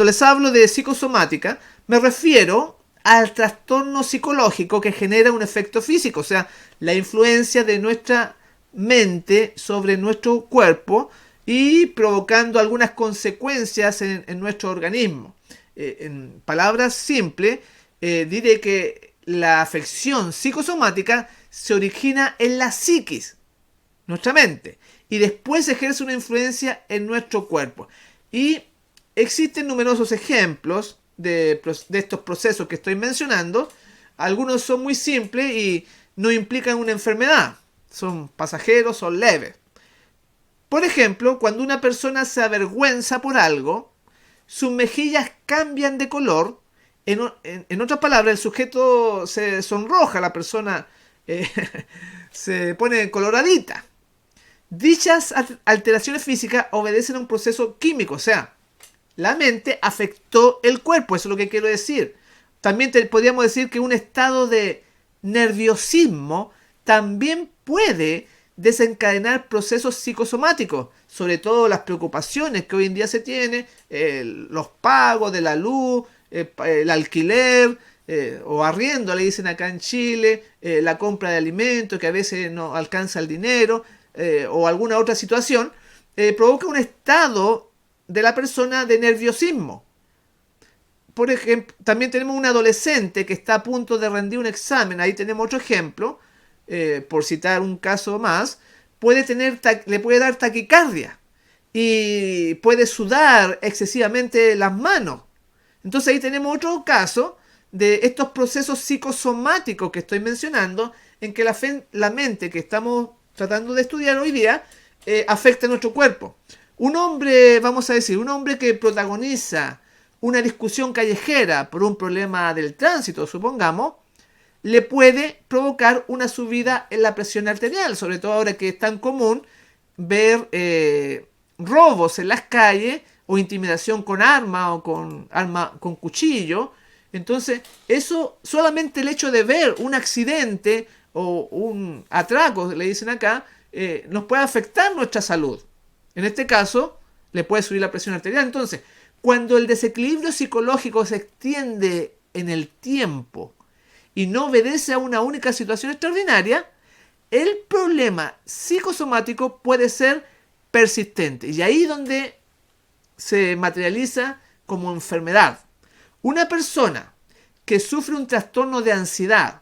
les hablo de psicosomática, me refiero al trastorno psicológico que genera un efecto físico, o sea, la influencia de nuestra mente sobre nuestro cuerpo y provocando algunas consecuencias en nuestro organismo. En palabras simples, diré que la afección psicosomática se origina en la psiquis, nuestra mente, y después ejerce una influencia en nuestro cuerpo. Y existen numerosos ejemplos de estos procesos que estoy mencionando. Algunos son muy simples y no implican una enfermedad, son pasajeros, son leves. Por ejemplo, cuando una persona se avergüenza por algo, sus mejillas cambian de color. En otras palabras, el sujeto se sonroja, la persona se pone coloradita. Dichas alteraciones físicas obedecen a un proceso químico, o sea, la mente afectó el cuerpo, eso es lo que quiero decir. También podríamos decir que un estado de nerviosismo también puede desencadenar procesos psicosomáticos, sobre todo las preocupaciones que hoy en día se tienen, los pagos de la luz, el alquiler o arriendo, le dicen acá en Chile, la compra de alimentos que a veces no alcanza el dinero, o alguna otra situación, provoca un estado de la persona de nerviosismo. Por ejemplo, también tenemos un adolescente que está a punto de rendir un examen, ahí tenemos otro ejemplo, por citar un caso más, le puede dar taquicardia y puede sudar excesivamente las manos. Entonces ahí tenemos otro caso de estos procesos psicosomáticos que estoy mencionando, en que la mente que estamos tratando de estudiar hoy día afecta a nuestro cuerpo. Un hombre que protagoniza una discusión callejera por un problema del tránsito, supongamos, le puede provocar una subida en la presión arterial, sobre todo ahora que es tan común ver robos en las calles o intimidación con arma o con cuchillo. Entonces, eso, solamente el hecho de ver un accidente o un atraco, le dicen acá, nos puede afectar nuestra salud. En este caso, le puede subir la presión arterial. Entonces, cuando el desequilibrio psicológico se extiende en el tiempo y no obedece a una única situación extraordinaria, el problema psicosomático puede ser persistente. Y ahí es donde se materializa como enfermedad. Una persona que sufre un trastorno de ansiedad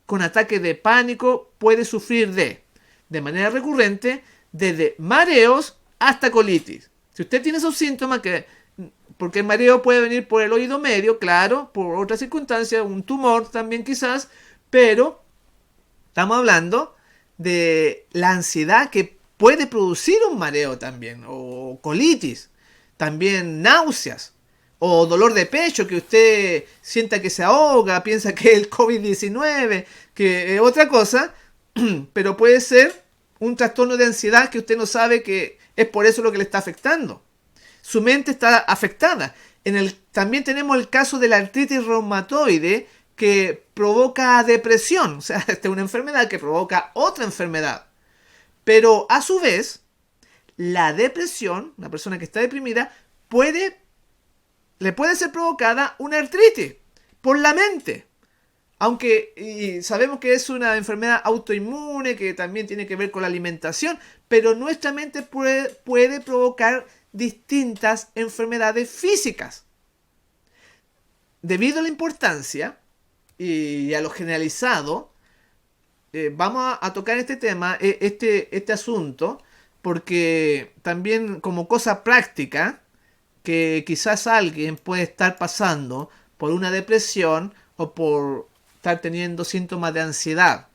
con ataques de pánico puede sufrir de manera recurrente desde mareos hasta colitis. Si usted tiene esos síntomas, porque el mareo puede venir por el oído medio, claro, por otras circunstancias, un tumor también quizás, pero estamos hablando de la ansiedad que puede producir un mareo también, o colitis, también náuseas, o dolor de pecho, que usted sienta que se ahoga, piensa que es el COVID-19, que es otra cosa, pero puede ser un trastorno de ansiedad que usted no sabe que es por eso lo que le está afectando. Su mente está afectada. También tenemos el caso de la artritis reumatoide que provoca depresión. O sea, esta es una enfermedad que provoca otra enfermedad. Pero a su vez, la depresión, una persona que está deprimida, le puede ser provocada una artritis por la mente. Aunque sabemos que es una enfermedad autoinmune que también tiene que ver con la alimentación, pero nuestra mente puede provocar distintas enfermedades físicas. Debido a la importancia y a lo generalizado, vamos a tocar este tema, este asunto, porque también como cosa práctica, que quizás alguien puede estar pasando por una depresión o por estar teniendo síntomas de ansiedad.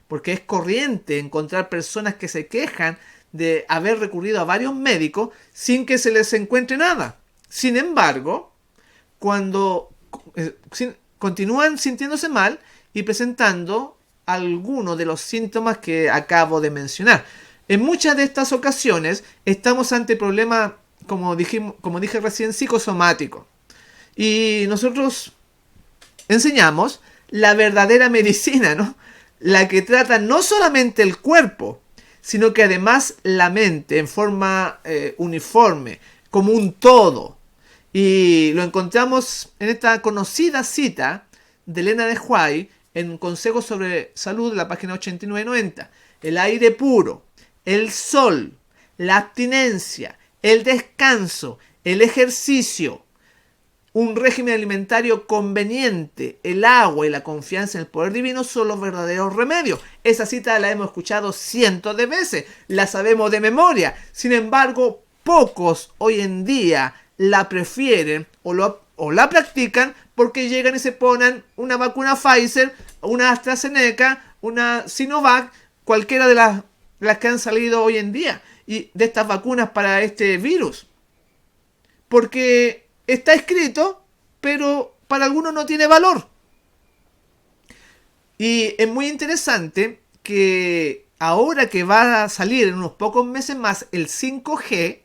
Porque es corriente encontrar personas que se quejan de haber recurrido a varios médicos sin que se les encuentre nada. Sin embargo, cuando continúan sintiéndose mal y presentando algunos de los síntomas que acabo de mencionar. En muchas de estas ocasiones estamos ante problemas, como dije recién, psicosomáticos. Y nosotros enseñamos la verdadera medicina, ¿no? La que trata no solamente el cuerpo, sino que además la mente en forma uniforme, como un todo. Y lo encontramos en esta conocida cita de Elena de White en Consejos sobre Salud, la página 89-90. El aire puro, el sol, la abstinencia, el descanso, el ejercicio, un régimen alimentario conveniente, el agua y la confianza en el poder divino son los verdaderos remedios. Esa cita la hemos escuchado cientos de veces, la sabemos de memoria. Sin embargo, pocos hoy en día la prefieren o la practican porque llegan y se ponen una vacuna Pfizer, una AstraZeneca, una Sinovac, cualquiera de las que han salido hoy en día, y de estas vacunas para este virus. Porque está escrito, pero para algunos no tiene valor. Y es muy interesante que ahora que va a salir en unos pocos meses más el 5G,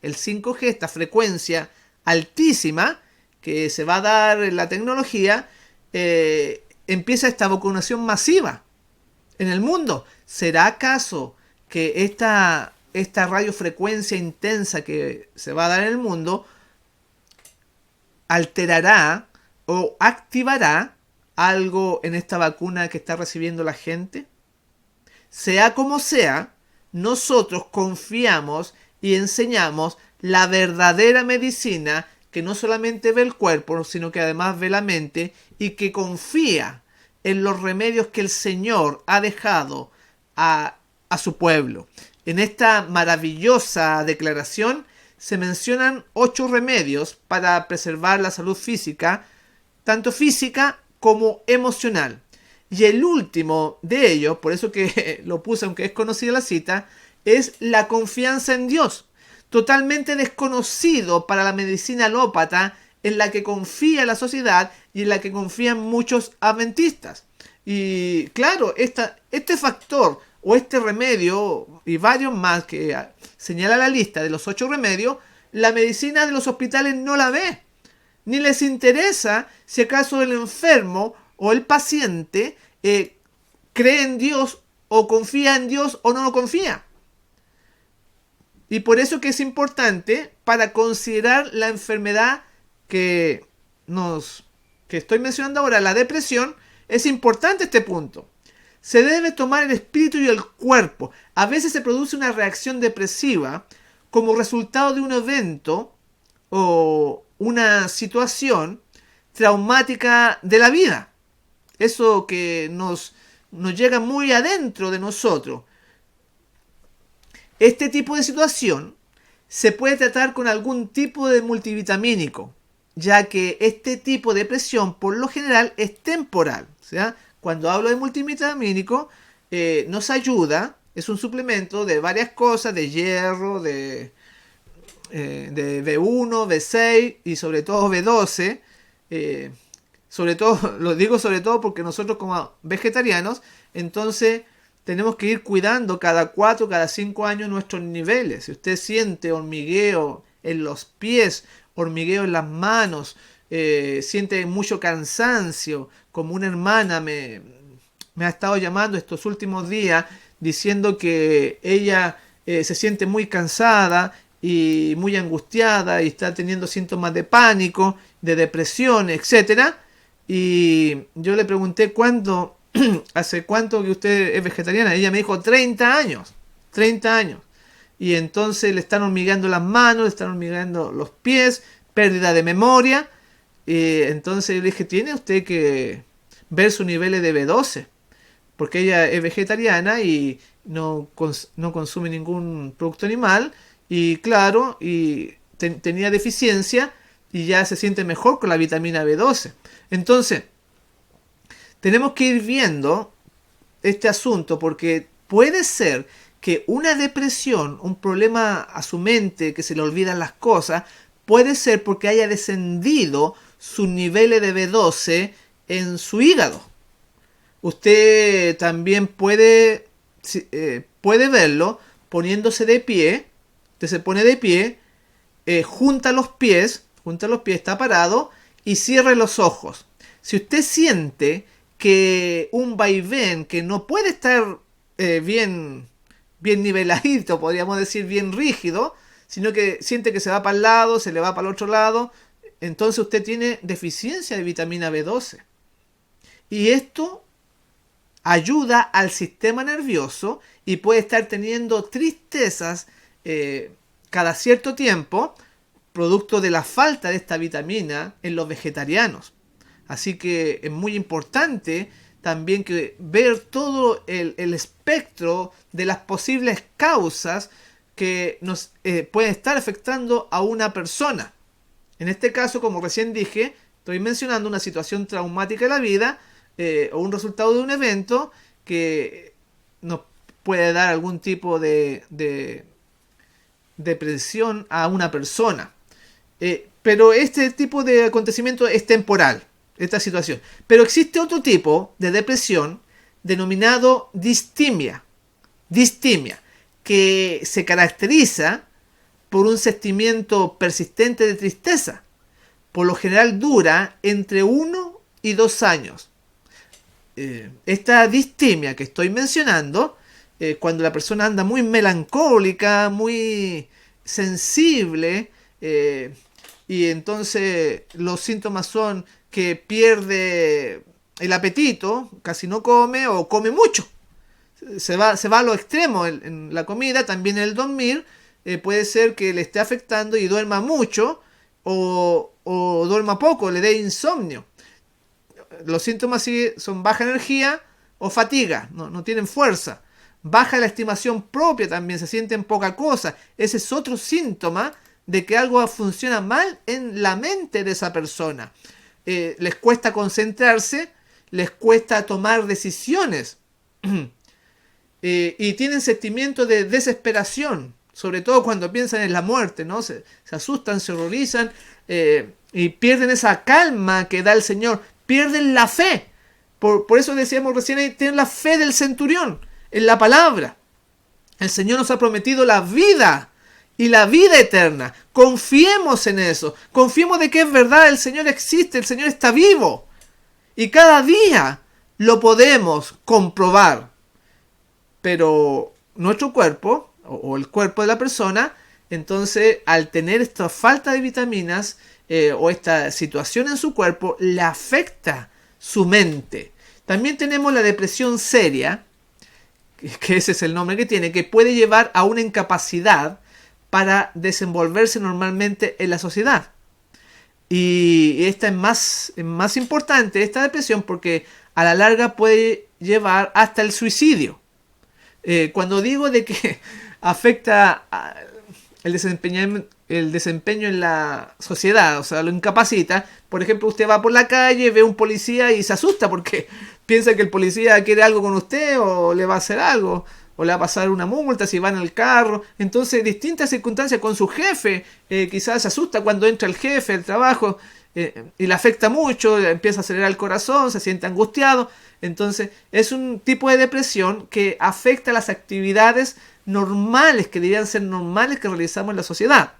esta frecuencia altísima que se va a dar en la tecnología, empieza esta vacunación masiva en el mundo. ¿Será acaso que esta radiofrecuencia intensa que se va a dar en el mundo alterará o activará algo en esta vacuna que está recibiendo la gente? Sea como sea, nosotros confiamos y enseñamos la verdadera medicina que no solamente ve el cuerpo, sino que además ve la mente y que confía en los remedios que el Señor ha dejado a su pueblo. En esta maravillosa declaración se mencionan 8 remedios para preservar la salud física, tanto física como emocional. Y el último de ellos, por eso que lo puse aunque es conocida la cita, es la confianza en Dios, totalmente desconocido para la medicina alópata, en la que confía la sociedad y en la que confían muchos adventistas. Y claro, este factor o este remedio y varios más que señala la lista de los 8 remedios, la medicina de los hospitales no la ve, ni les interesa si acaso el enfermo o el paciente cree en Dios o confía en Dios o no lo confía. Y por eso que es importante para considerar la enfermedad que estoy mencionando ahora, la depresión, es importante este punto. Se debe tomar el espíritu y el cuerpo. A veces se produce una reacción depresiva como resultado de un evento o una situación traumática de la vida. Eso que nos llega muy adentro de nosotros. Este tipo de situación se puede tratar con algún tipo de multivitamínico, ya que este tipo de depresión por lo general es temporal. O sea, cuando hablo de multivitamínico, nos ayuda, es un suplemento de varias cosas, de hierro, de B1, B6 y sobre todo B12. Sobre todo, lo digo sobre todo porque nosotros como vegetarianos, entonces tenemos que ir cuidando cada 4, cada 5 años nuestros niveles. Si usted siente hormigueo en los pies, hormigueo en las manos, siente mucho cansancio, como una hermana me ha estado llamando estos últimos días diciendo que ella se siente muy cansada y muy angustiada y está teniendo síntomas de pánico, de depresión, etcétera. Y yo le pregunté ¿hace cuánto que usted es vegetariana? Ella me dijo 30 años. 30 años. Y entonces le están hormigueando las manos, le están hormigueando los pies, pérdida de memoria. Entonces yo le dije, tiene usted que ver sus niveles de B12. porque ella es vegetariana y no consume ningún producto animal, y claro, y tenía deficiencia y ya se siente mejor con la vitamina B12. Entonces, tenemos que ir viendo este asunto porque puede ser que una depresión, un problema a su mente, que se le olvidan las cosas, puede ser porque haya descendido sus niveles de B12 en su hígado. Usted también puede verlo poniéndose de pie. Usted se pone de pie, junta los pies, está parado y cierre los ojos. Si usted siente que un vaivén, que no puede estar bien niveladito, podríamos decir bien rígido, sino que siente que se va para el lado, se le va para el otro lado, entonces usted tiene deficiencia de vitamina B12. Y esto ayuda al sistema nervioso y puede estar teniendo tristezas cada cierto tiempo, producto de la falta de esta vitamina en los vegetarianos. Así que es muy importante también que ver todo el espectro de las posibles causas que nos pueden estar afectando a una persona. En este caso, como recién dije, estoy mencionando una situación traumática de la vida o un resultado de un evento que nos puede dar algún tipo de depresión a una persona. Pero este tipo de acontecimiento es temporal, esta situación. Pero existe otro tipo de depresión denominado distimia, que se caracteriza por un sentimiento persistente de tristeza. Por lo general dura entre 1 y 2 años. Esta distimia que estoy mencionando, cuando la persona anda muy melancólica, muy sensible, y entonces los síntomas son que pierde el apetito, casi no come o come mucho. Se va a los extremos en la comida, también en el dormir. Puede ser que le esté afectando y duerma mucho o duerma poco, le dé insomnio. Los síntomas son baja energía o fatiga, no tienen fuerza. Baja la estimación propia también, se sienten poca cosa. Ese es otro síntoma de que algo funciona mal en la mente de esa persona. Les cuesta concentrarse, les cuesta tomar decisiones y tienen sentimientos de desesperación, sobre todo cuando piensan en la muerte, ¿no? Se asustan, se horrorizan y pierden esa calma que da el Señor, pierden la fe. Por eso decíamos recién, tienen la fe del centurión en la palabra. El Señor nos ha prometido la vida y la vida eterna. Confiemos en eso. Confiemos de que es verdad. El Señor existe. El Señor está vivo. Y cada día lo podemos comprobar. Pero nuestro cuerpo, o el cuerpo de la persona, entonces al tener esta falta de vitaminas o esta situación en su cuerpo, le afecta su mente. También tenemos la depresión seria, que ese es el nombre que tiene, que puede llevar a una incapacidad para desenvolverse normalmente en la sociedad. Y esta es más importante, esta depresión, porque a la larga puede llevar hasta el suicidio. Cuando digo de que afecta el desempeño en la sociedad, o sea, lo incapacita. Por ejemplo, usted va por la calle, ve a un policía y se asusta porque piensa que el policía quiere algo con usted o le va a hacer algo, o le va a pasar una multa si va en el carro. Entonces, distintas circunstancias con su jefe, quizás se asusta cuando entra el jefe al trabajo y le afecta mucho, le empieza a acelerar el corazón, se siente angustiado. Entonces, es un tipo de depresión que afecta las actividades normales, que deberían ser normales, que realizamos en la sociedad.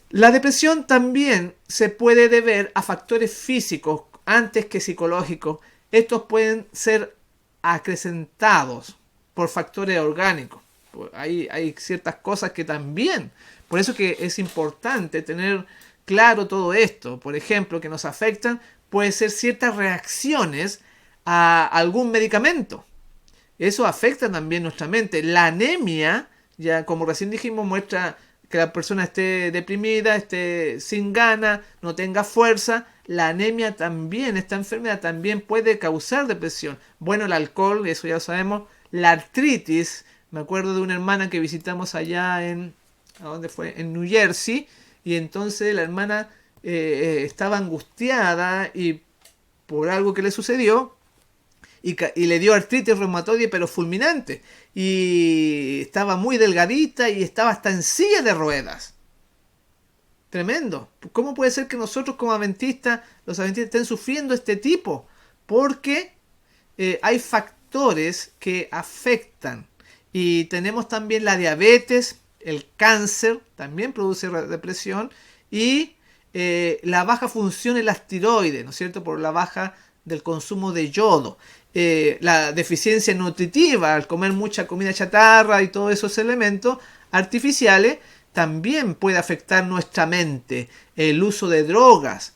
La depresión también se puede deber a factores físicos antes que psicológicos. Estos pueden ser acrecentados por factores orgánicos. Hay ciertas cosas que también, por eso que es importante tener claro todo esto. Por ejemplo, que nos afectan puede ser ciertas reacciones a algún medicamento. Eso afecta también nuestra mente. La anemia, ya como recién dijimos, muestra que la persona esté deprimida, esté sin ganas, no tenga fuerza. la anemia también, esta enfermedad también puede causar depresión. Bueno, el alcohol, eso ya lo sabemos. La artritis, me acuerdo de una hermana que visitamos allá ¿a dónde fue? En New Jersey, y entonces la hermana estaba angustiada y por algo que le sucedió, y le dio artritis reumatoide pero fulminante, y estaba muy delgadita y estaba hasta en silla de ruedas. Tremendo. ¿Cómo puede ser que nosotros como adventistas, los adventistas estén sufriendo este tipo? Porque hay factores que afectan, y tenemos también la diabetes, el cáncer también produce depresión, y la baja función en las tiroides, ¿no es cierto? Por la baja del consumo de yodo. La deficiencia nutritiva al comer mucha comida chatarra y todos esos elementos artificiales también puede afectar nuestra mente. El uso de drogas,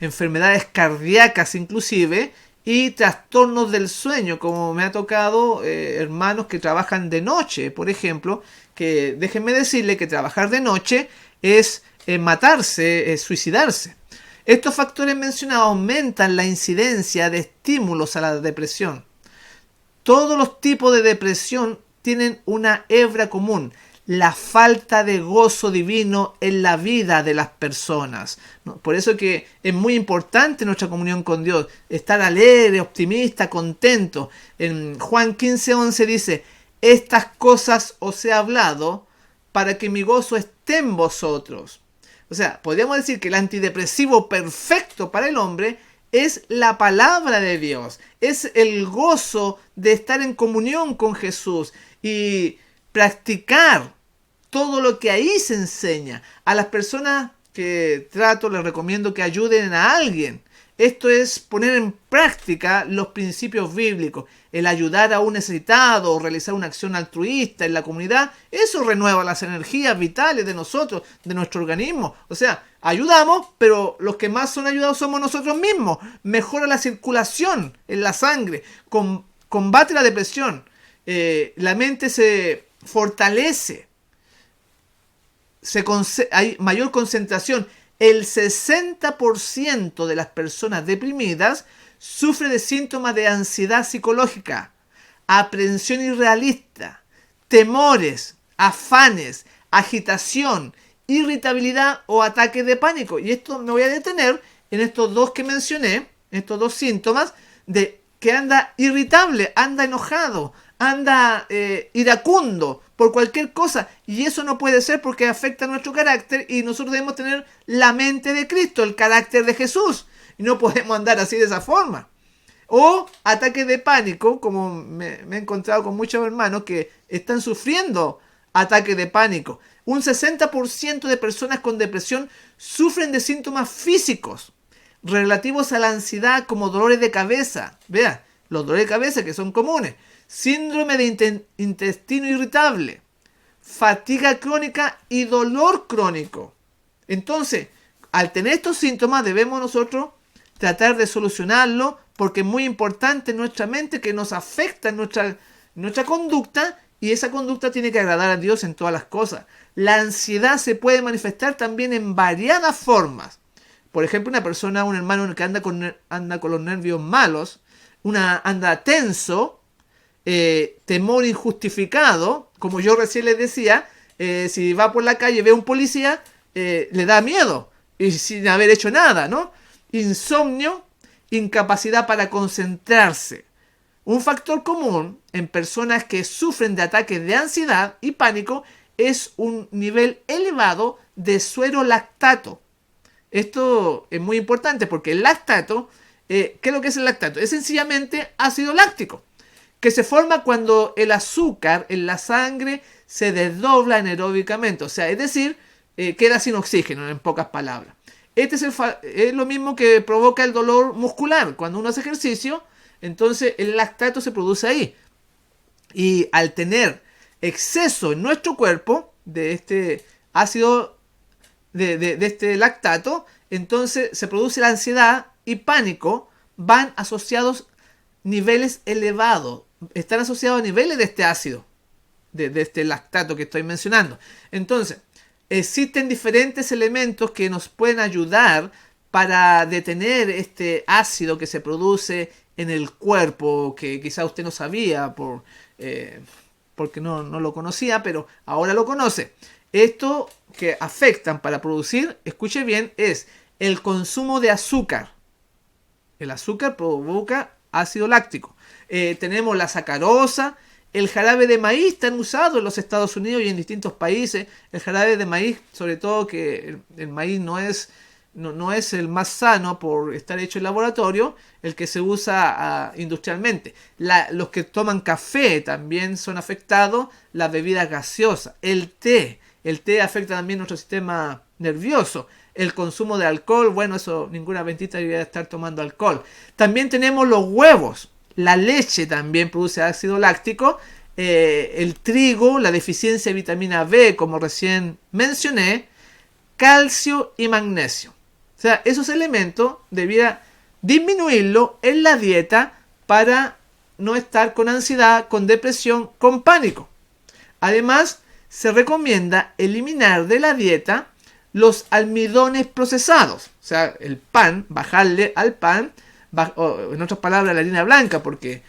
enfermedades cardíacas inclusive, y trastornos del sueño, como me ha tocado hermanos que trabajan de noche, por ejemplo, que déjenme decirle que trabajar de noche es matarse, es suicidarse. Estos factores mencionados aumentan la incidencia de estímulos a la depresión. Todos los tipos de depresión tienen una hebra común: la falta de gozo divino en la vida de las personas. Por eso que es muy importante nuestra comunión con Dios, estar alegre, optimista, contento. En Juan 15:11 dice: estas cosas os he hablado para que mi gozo esté en vosotros. O sea, podríamos decir que el antidepresivo perfecto para el hombre es la palabra de Dios, es el gozo de estar en comunión con Jesús y practicar todo lo que ahí se enseña. A las personas que trato les recomiendo que ayuden a alguien. Esto es poner en práctica los principios bíblicos. El ayudar a un necesitado o realizar una acción altruista en la comunidad, eso renueva las energías vitales de nosotros, de nuestro organismo. O sea, ayudamos, pero los que más son ayudados somos nosotros mismos. Mejora la circulación en la sangre, combate la depresión, la mente se fortalece, hay mayor concentración. El 60% de las personas deprimidas sufre de síntomas de ansiedad psicológica, aprehensión irrealista, temores, afanes, agitación, irritabilidad o ataques de pánico. Y esto me voy a detener en estos dos que mencioné, estos dos síntomas de que anda irritable, anda enojado, anda iracundo por cualquier cosa, y eso no puede ser porque afecta a nuestro carácter, y nosotros debemos tener la mente de Cristo, el carácter de Jesús, y no podemos andar así de esa forma. O ataques de pánico, como me he encontrado con muchos hermanos que están sufriendo ataques de pánico. Un 60% de personas con depresión sufren de síntomas físicos relativos a la ansiedad, como dolores de cabeza. Vea, los dolores de cabeza que son comunes. Síndrome de intestino irritable, fatiga crónica y dolor crónico. Entonces, al tener estos síntomas, debemos nosotros tratar de solucionarlo, porque es muy importante en nuestra mente, que nos afecta en nuestra conducta, y esa conducta tiene que agradar a Dios en todas las cosas. La ansiedad se puede manifestar también en variadas formas. Por ejemplo, una persona, un hermano que anda con los nervios malos, anda tenso, temor injustificado, como yo recién les decía, si va por la calle y ve a un policía, le da miedo, y sin haber hecho nada, ¿no? Insomnio, incapacidad para concentrarse. Un factor común en personas que sufren de ataques de ansiedad y pánico es un nivel elevado de suero lactato. Esto es muy importante porque el lactato, ¿qué es lo que es el lactato? Es sencillamente ácido láctico, que se forma cuando el azúcar en la sangre se desdobla anaeróbicamente, o sea, es decir, queda sin oxígeno, en pocas palabras. Este es lo mismo que provoca el dolor muscular cuando uno hace ejercicio. Entonces el lactato se produce ahí, y al tener exceso en nuestro cuerpo de este ácido, de este lactato, entonces se produce la ansiedad y pánico. Van asociados niveles elevados, están asociados a niveles de este ácido, de este lactato que estoy mencionando. Entonces, existen diferentes elementos que nos pueden ayudar para detener este ácido que se produce en el cuerpo, que quizá usted no sabía porque no lo conocía, pero ahora lo conoce. Esto que afectan para producir, escuche bien, es el consumo de azúcar. El azúcar provoca ácido láctico. Tenemos la sacarosa, el jarabe de maíz, tan usado en los Estados Unidos y en distintos países. El jarabe de maíz, sobre todo que el maíz no es el más sano por estar hecho en laboratorio, el que se usa industrialmente. Los que toman café también son afectados, las bebidas gaseosas, el té afecta también nuestro sistema nervioso. El consumo de alcohol, bueno, eso ninguna adventista debería estar tomando alcohol. También tenemos los huevos, la leche también produce ácido láctico, el trigo, la deficiencia de vitamina B, como recién mencioné, calcio y magnesio. O sea, esos elementos debiera disminuirlo en la dieta para no estar con ansiedad, con depresión, con pánico. Además, se recomienda eliminar de la dieta los almidones procesados. O sea, el pan, bajarle al pan, o en otras palabras, la harina blanca, porque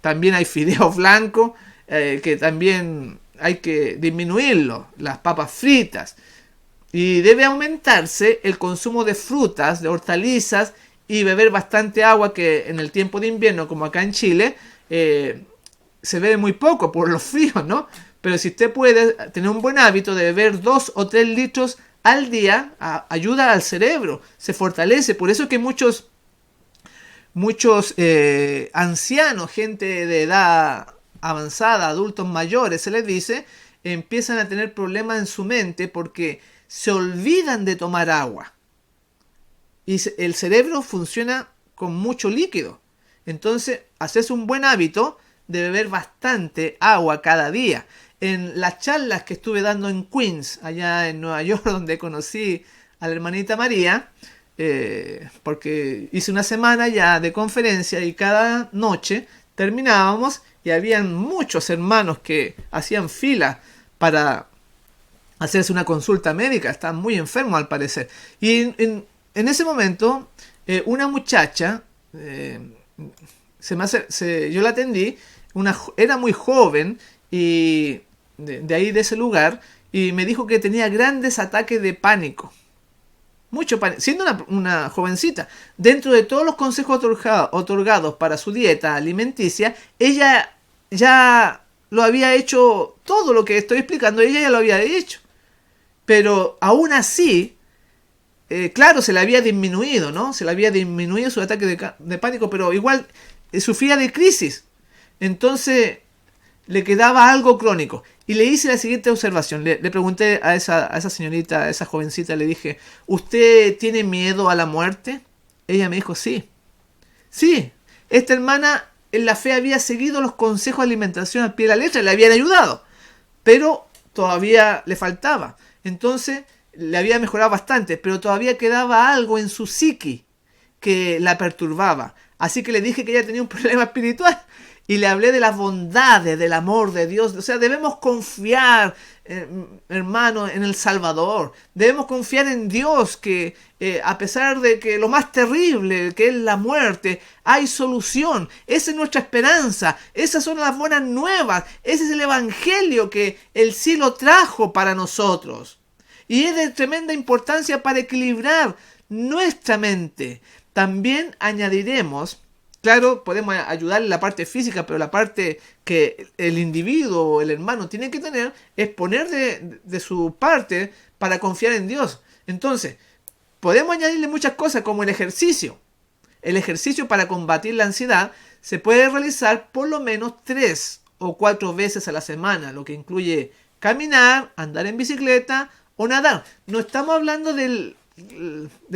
también hay fideos blancos, que también hay que disminuirlo, las papas fritas. Y debe aumentarse el consumo de frutas, de hortalizas y beber bastante agua, que en el tiempo de invierno, como acá en Chile, se bebe muy poco por los fríos, ¿no? Pero si usted puede tener un buen hábito de beber 2 o 3 litros al día, ayuda al cerebro, se fortalece. Por eso es que muchos ancianos, gente de edad avanzada, adultos mayores, se les dice, empiezan a tener problemas en su mente porque se olvidan de tomar agua. Y el cerebro funciona con mucho líquido. Entonces, hacerse un buen hábito de beber bastante agua cada día. En las charlas que estuve dando en Queens, allá en Nueva York, donde conocí a la hermanita María, porque hice una semana ya de conferencia y cada noche terminábamos y habían muchos hermanos que hacían fila para hacerse una consulta médica, estaban muy enfermos al parecer. Y en ese momento, una muchacha, yo la atendí, era muy joven y de ahí de ese lugar, y me dijo que tenía grandes ataques de pánico. Mucho pánico, siendo una jovencita. Dentro de todos los consejos otorgados para su dieta alimenticia, ella ya lo había hecho, todo lo que estoy explicando, ella ya lo había hecho. Pero aún así, claro, se le había disminuido, ¿no? Se le había disminuido su ataque de pánico, pero igual sufría de crisis. Entonces le quedaba algo crónico. Y le hice la siguiente observación. Le pregunté a esa señorita, a esa jovencita, le dije, ¿usted tiene miedo a la muerte? Ella me dijo, sí. Sí, esta hermana en la fe había seguido los consejos de alimentación al pie de la letra, le habían ayudado, pero todavía le faltaba. Entonces le había mejorado bastante, pero todavía quedaba algo en su psiqui que la perturbaba. Así que le dije que ella tenía un problema espiritual y le hablé de las bondades, del amor de Dios. O sea, debemos confiar, hermano, en el Salvador. Debemos confiar en Dios, que a pesar de que lo más terrible, que es la muerte, hay solución. Esa es nuestra esperanza. Esas son las buenas nuevas. Ese es el evangelio que el cielo trajo para nosotros. Y es de tremenda importancia para equilibrar nuestra mente. También añadiremos, claro, podemos ayudar en la parte física, pero la parte que el individuo, el hermano, tiene que tener es poner de su parte para confiar en Dios. Entonces, podemos añadirle muchas cosas como el ejercicio. El ejercicio para combatir la ansiedad se puede realizar por lo menos 3 o 4 veces a la semana, lo que incluye caminar, andar en bicicleta o nadar. No estamos hablando de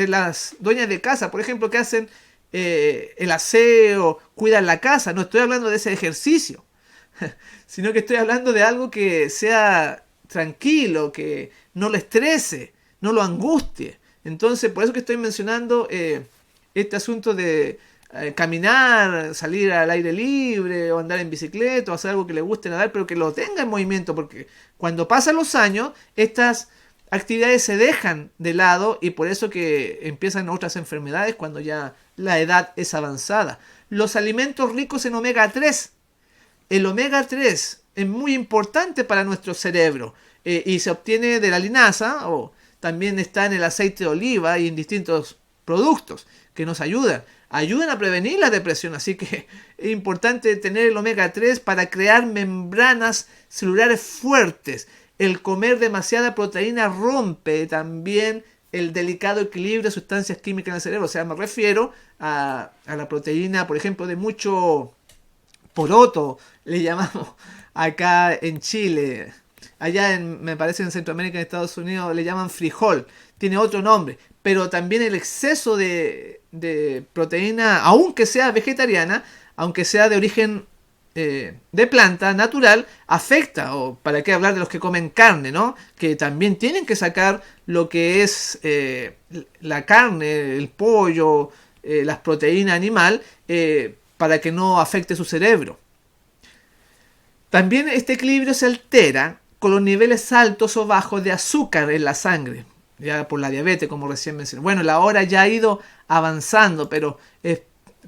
las dueñas de casa, por ejemplo, que hacen el aseo, cuidan la casa. No estoy hablando de ese ejercicio, sino que estoy hablando de algo que sea tranquilo, que no lo estrese, no lo angustie. Entonces, por eso que estoy mencionando este asunto de caminar, salir al aire libre, o andar en bicicleta, o hacer algo que le guste nadar, pero que lo tenga en movimiento, porque cuando pasan los años, estas actividades se dejan de lado y por eso que empiezan otras enfermedades cuando ya la edad es avanzada. Los alimentos ricos en omega 3. El omega 3 es muy importante para nuestro cerebro y se obtiene de la linaza o también está en el aceite de oliva y en distintos productos que nos ayudan a prevenir la depresión. Así que es importante tener el omega 3 para crear membranas celulares fuertes. El comer demasiada proteína rompe también el delicado equilibrio de sustancias químicas en el cerebro. O sea, me refiero a la proteína, por ejemplo, de mucho poroto, le llamamos acá en Chile. Allá me parece en Centroamérica, en Estados Unidos, le llaman frijol. Tiene otro nombre. Pero también el exceso de proteína, aunque sea vegetariana, aunque sea de origen de planta natural, afecta. O para qué hablar de los que comen carne, ¿no? Que también tienen que sacar lo que es la carne, el pollo, las proteínas animal, para que no afecte su cerebro. También este equilibrio se altera con los niveles altos o bajos de azúcar en la sangre, ya por la diabetes, como recién mencioné. Bueno, la hora ya ha ido avanzando, pero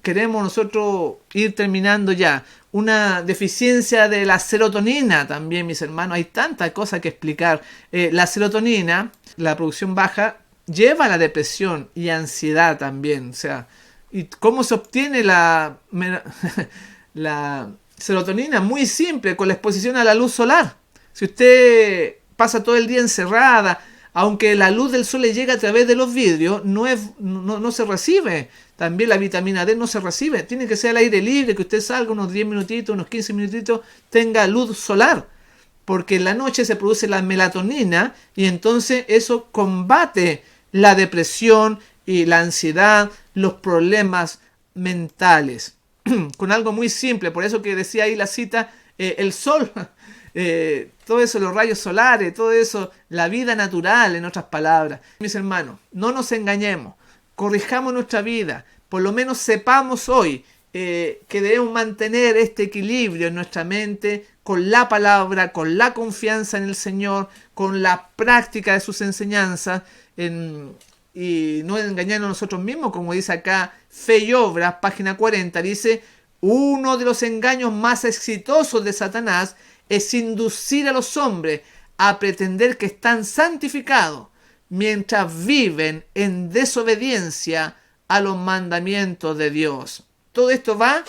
queremos nosotros ir terminando ya. Una deficiencia de la serotonina también, mis hermanos. Hay tantas cosas que explicar. La serotonina, la producción baja, lleva a la depresión y ansiedad también. O sea, ¿y cómo se obtiene la serotonina? Muy simple, con la exposición a la luz solar. Si usted pasa todo el día encerrada, aunque la luz del sol le llega a través de los vidrios, no se recibe. También la vitamina D no se recibe. Tiene que ser al aire libre, que usted salga unos 10 minutitos, unos 15 minutitos, tenga luz solar. Porque en la noche se produce la melatonina y entonces eso combate la depresión y la ansiedad, los problemas mentales. Con algo muy simple, por eso que decía ahí la cita, el sol, todo eso, los rayos solares, todo eso, la vida natural, en otras palabras. Mis hermanos, no nos engañemos, corrijamos nuestra vida, por lo menos sepamos hoy que debemos mantener este equilibrio en nuestra mente con la palabra, con la confianza en el Señor, con la práctica de sus enseñanzas, y no engañarnos a nosotros mismos, como dice acá Fe y Obras, página 40, dice: uno de los engaños más exitosos de Satanás es inducir a los hombres a pretender que están santificados mientras viven en desobediencia a los mandamientos de Dios. Todo esto va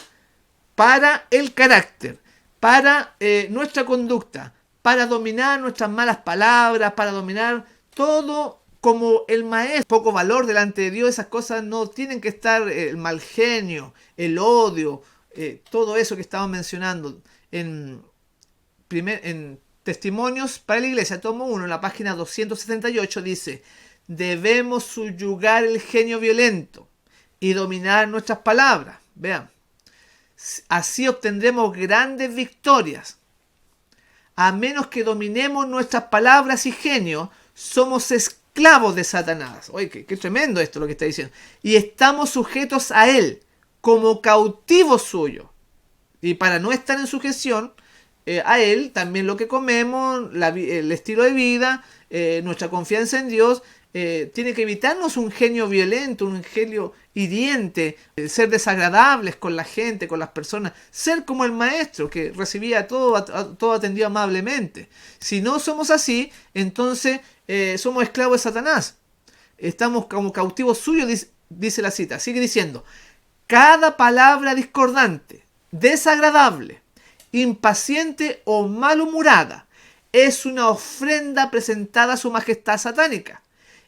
para el carácter, para nuestra conducta, para dominar nuestras malas palabras, para dominar todo. Como el maestro, poco valor delante de Dios, esas cosas no tienen que estar, el mal genio, el odio, todo eso que estamos mencionando en Testimonios para la Iglesia, tomo 1, en la página 278, dice: debemos subyugar el genio violento y dominar nuestras palabras. Vean, así obtendremos grandes victorias. A menos que dominemos nuestras palabras y genio, somos esclavos de Satanás. Oye, qué tremendo esto lo que está diciendo. Y estamos sujetos a él como cautivos suyos. Y para no estar en sujeción a él, también lo que comemos, el estilo de vida, nuestra confianza en Dios, tiene que evitarnos un genio violento, un genio hiriente, ser desagradables con la gente, con las personas, ser como el maestro que recibía todo atendido amablemente. Si no somos así, entonces somos esclavos de Satanás. Estamos como cautivos suyos, dice la cita. Sigue diciendo: cada palabra discordante, desagradable, impaciente o malhumorada es una ofrenda presentada a su majestad satánica.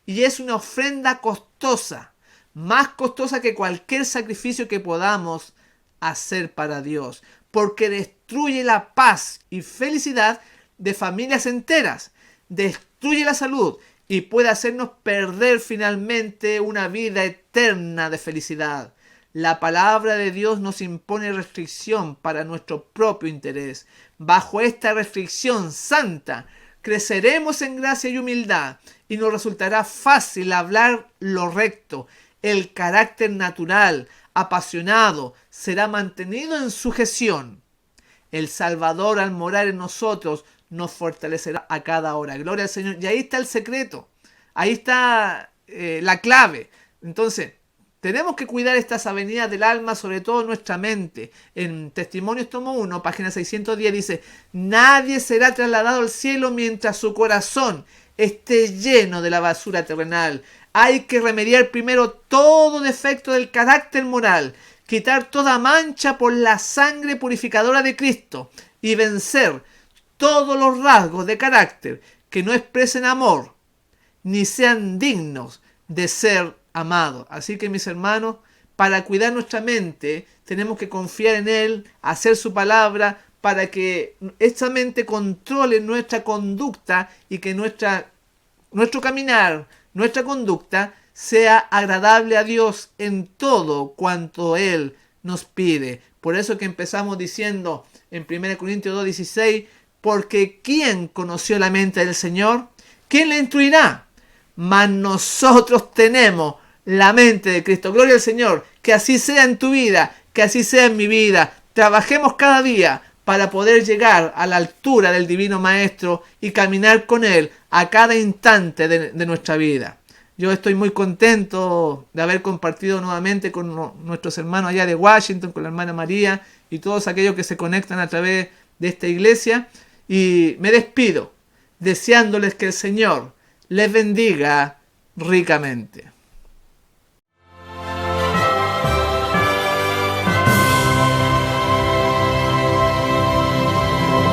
Y es una ofrenda costosa, más costosa que cualquier sacrificio que podamos hacer para Dios, porque destruye la paz y felicidad de familias enteras, destruye la salud y puede hacernos perder finalmente una vida eterna de felicidad. La palabra de Dios nos impone restricción para nuestro propio interés. Bajo esta restricción santa, creceremos en gracia y humildad y nos resultará fácil hablar lo recto. El carácter natural, apasionado, será mantenido en sujeción. El Salvador, al morar en nosotros, nos fortalecerá a cada hora. Gloria al Señor. Y ahí está el secreto. Ahí está la clave. Entonces, tenemos que cuidar estas avenidas del alma, sobre todo nuestra mente. En Testimonios tomo 1, página 610, dice: nadie será trasladado al cielo mientras su corazón esté lleno de la basura terrenal. Hay que remediar primero todo defecto del carácter moral, quitar toda mancha por la sangre purificadora de Cristo y vencer todos los rasgos de carácter que no expresen amor ni sean dignos de ser amados. Así que, mis hermanos, para cuidar nuestra mente tenemos que confiar en Él, hacer su palabra, para que esta mente controle nuestra conducta y que nuestro caminar, nuestra conducta sea agradable a Dios en todo cuanto Él nos pide. Por eso que empezamos diciendo en 1 Corintios 2:16, porque ¿quién conoció la mente del Señor? ¿Quién le instruirá? Mas nosotros tenemos la mente de Cristo. Gloria al Señor. Que así sea en tu vida, que así sea en mi vida. Trabajemos cada día para poder llegar a la altura del Divino Maestro y caminar con Él a cada instante de nuestra vida. Yo estoy muy contento de haber compartido nuevamente con nuestros hermanos allá de Washington, con la hermana María y todos aquellos que se conectan a través de esta iglesia. Y me despido deseándoles que el Señor les bendiga ricamente.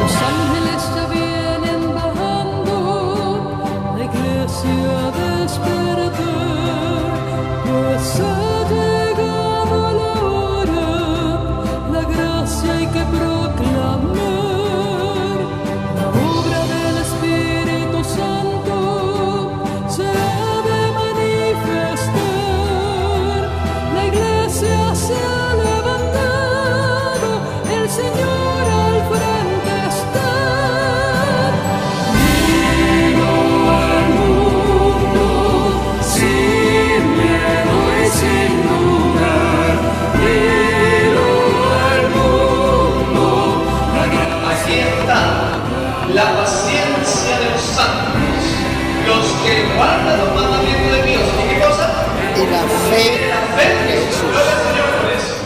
Los ángeles ya vienen bajando, la iglesia a despertar, pues ha llegado la hora, la gracia hay que proclamar, la obra del Espíritu Santo se ha de manifestar, la iglesia se ha levantado, el Señor al frente está. Vino al mundo sin miedo y sin dudar, vino al mundo la gracia. Aquí está la paciencia de los santos, los que guardan los mandamientos de Dios. ¿Y qué cosa? Y la fe La fe en Jesús.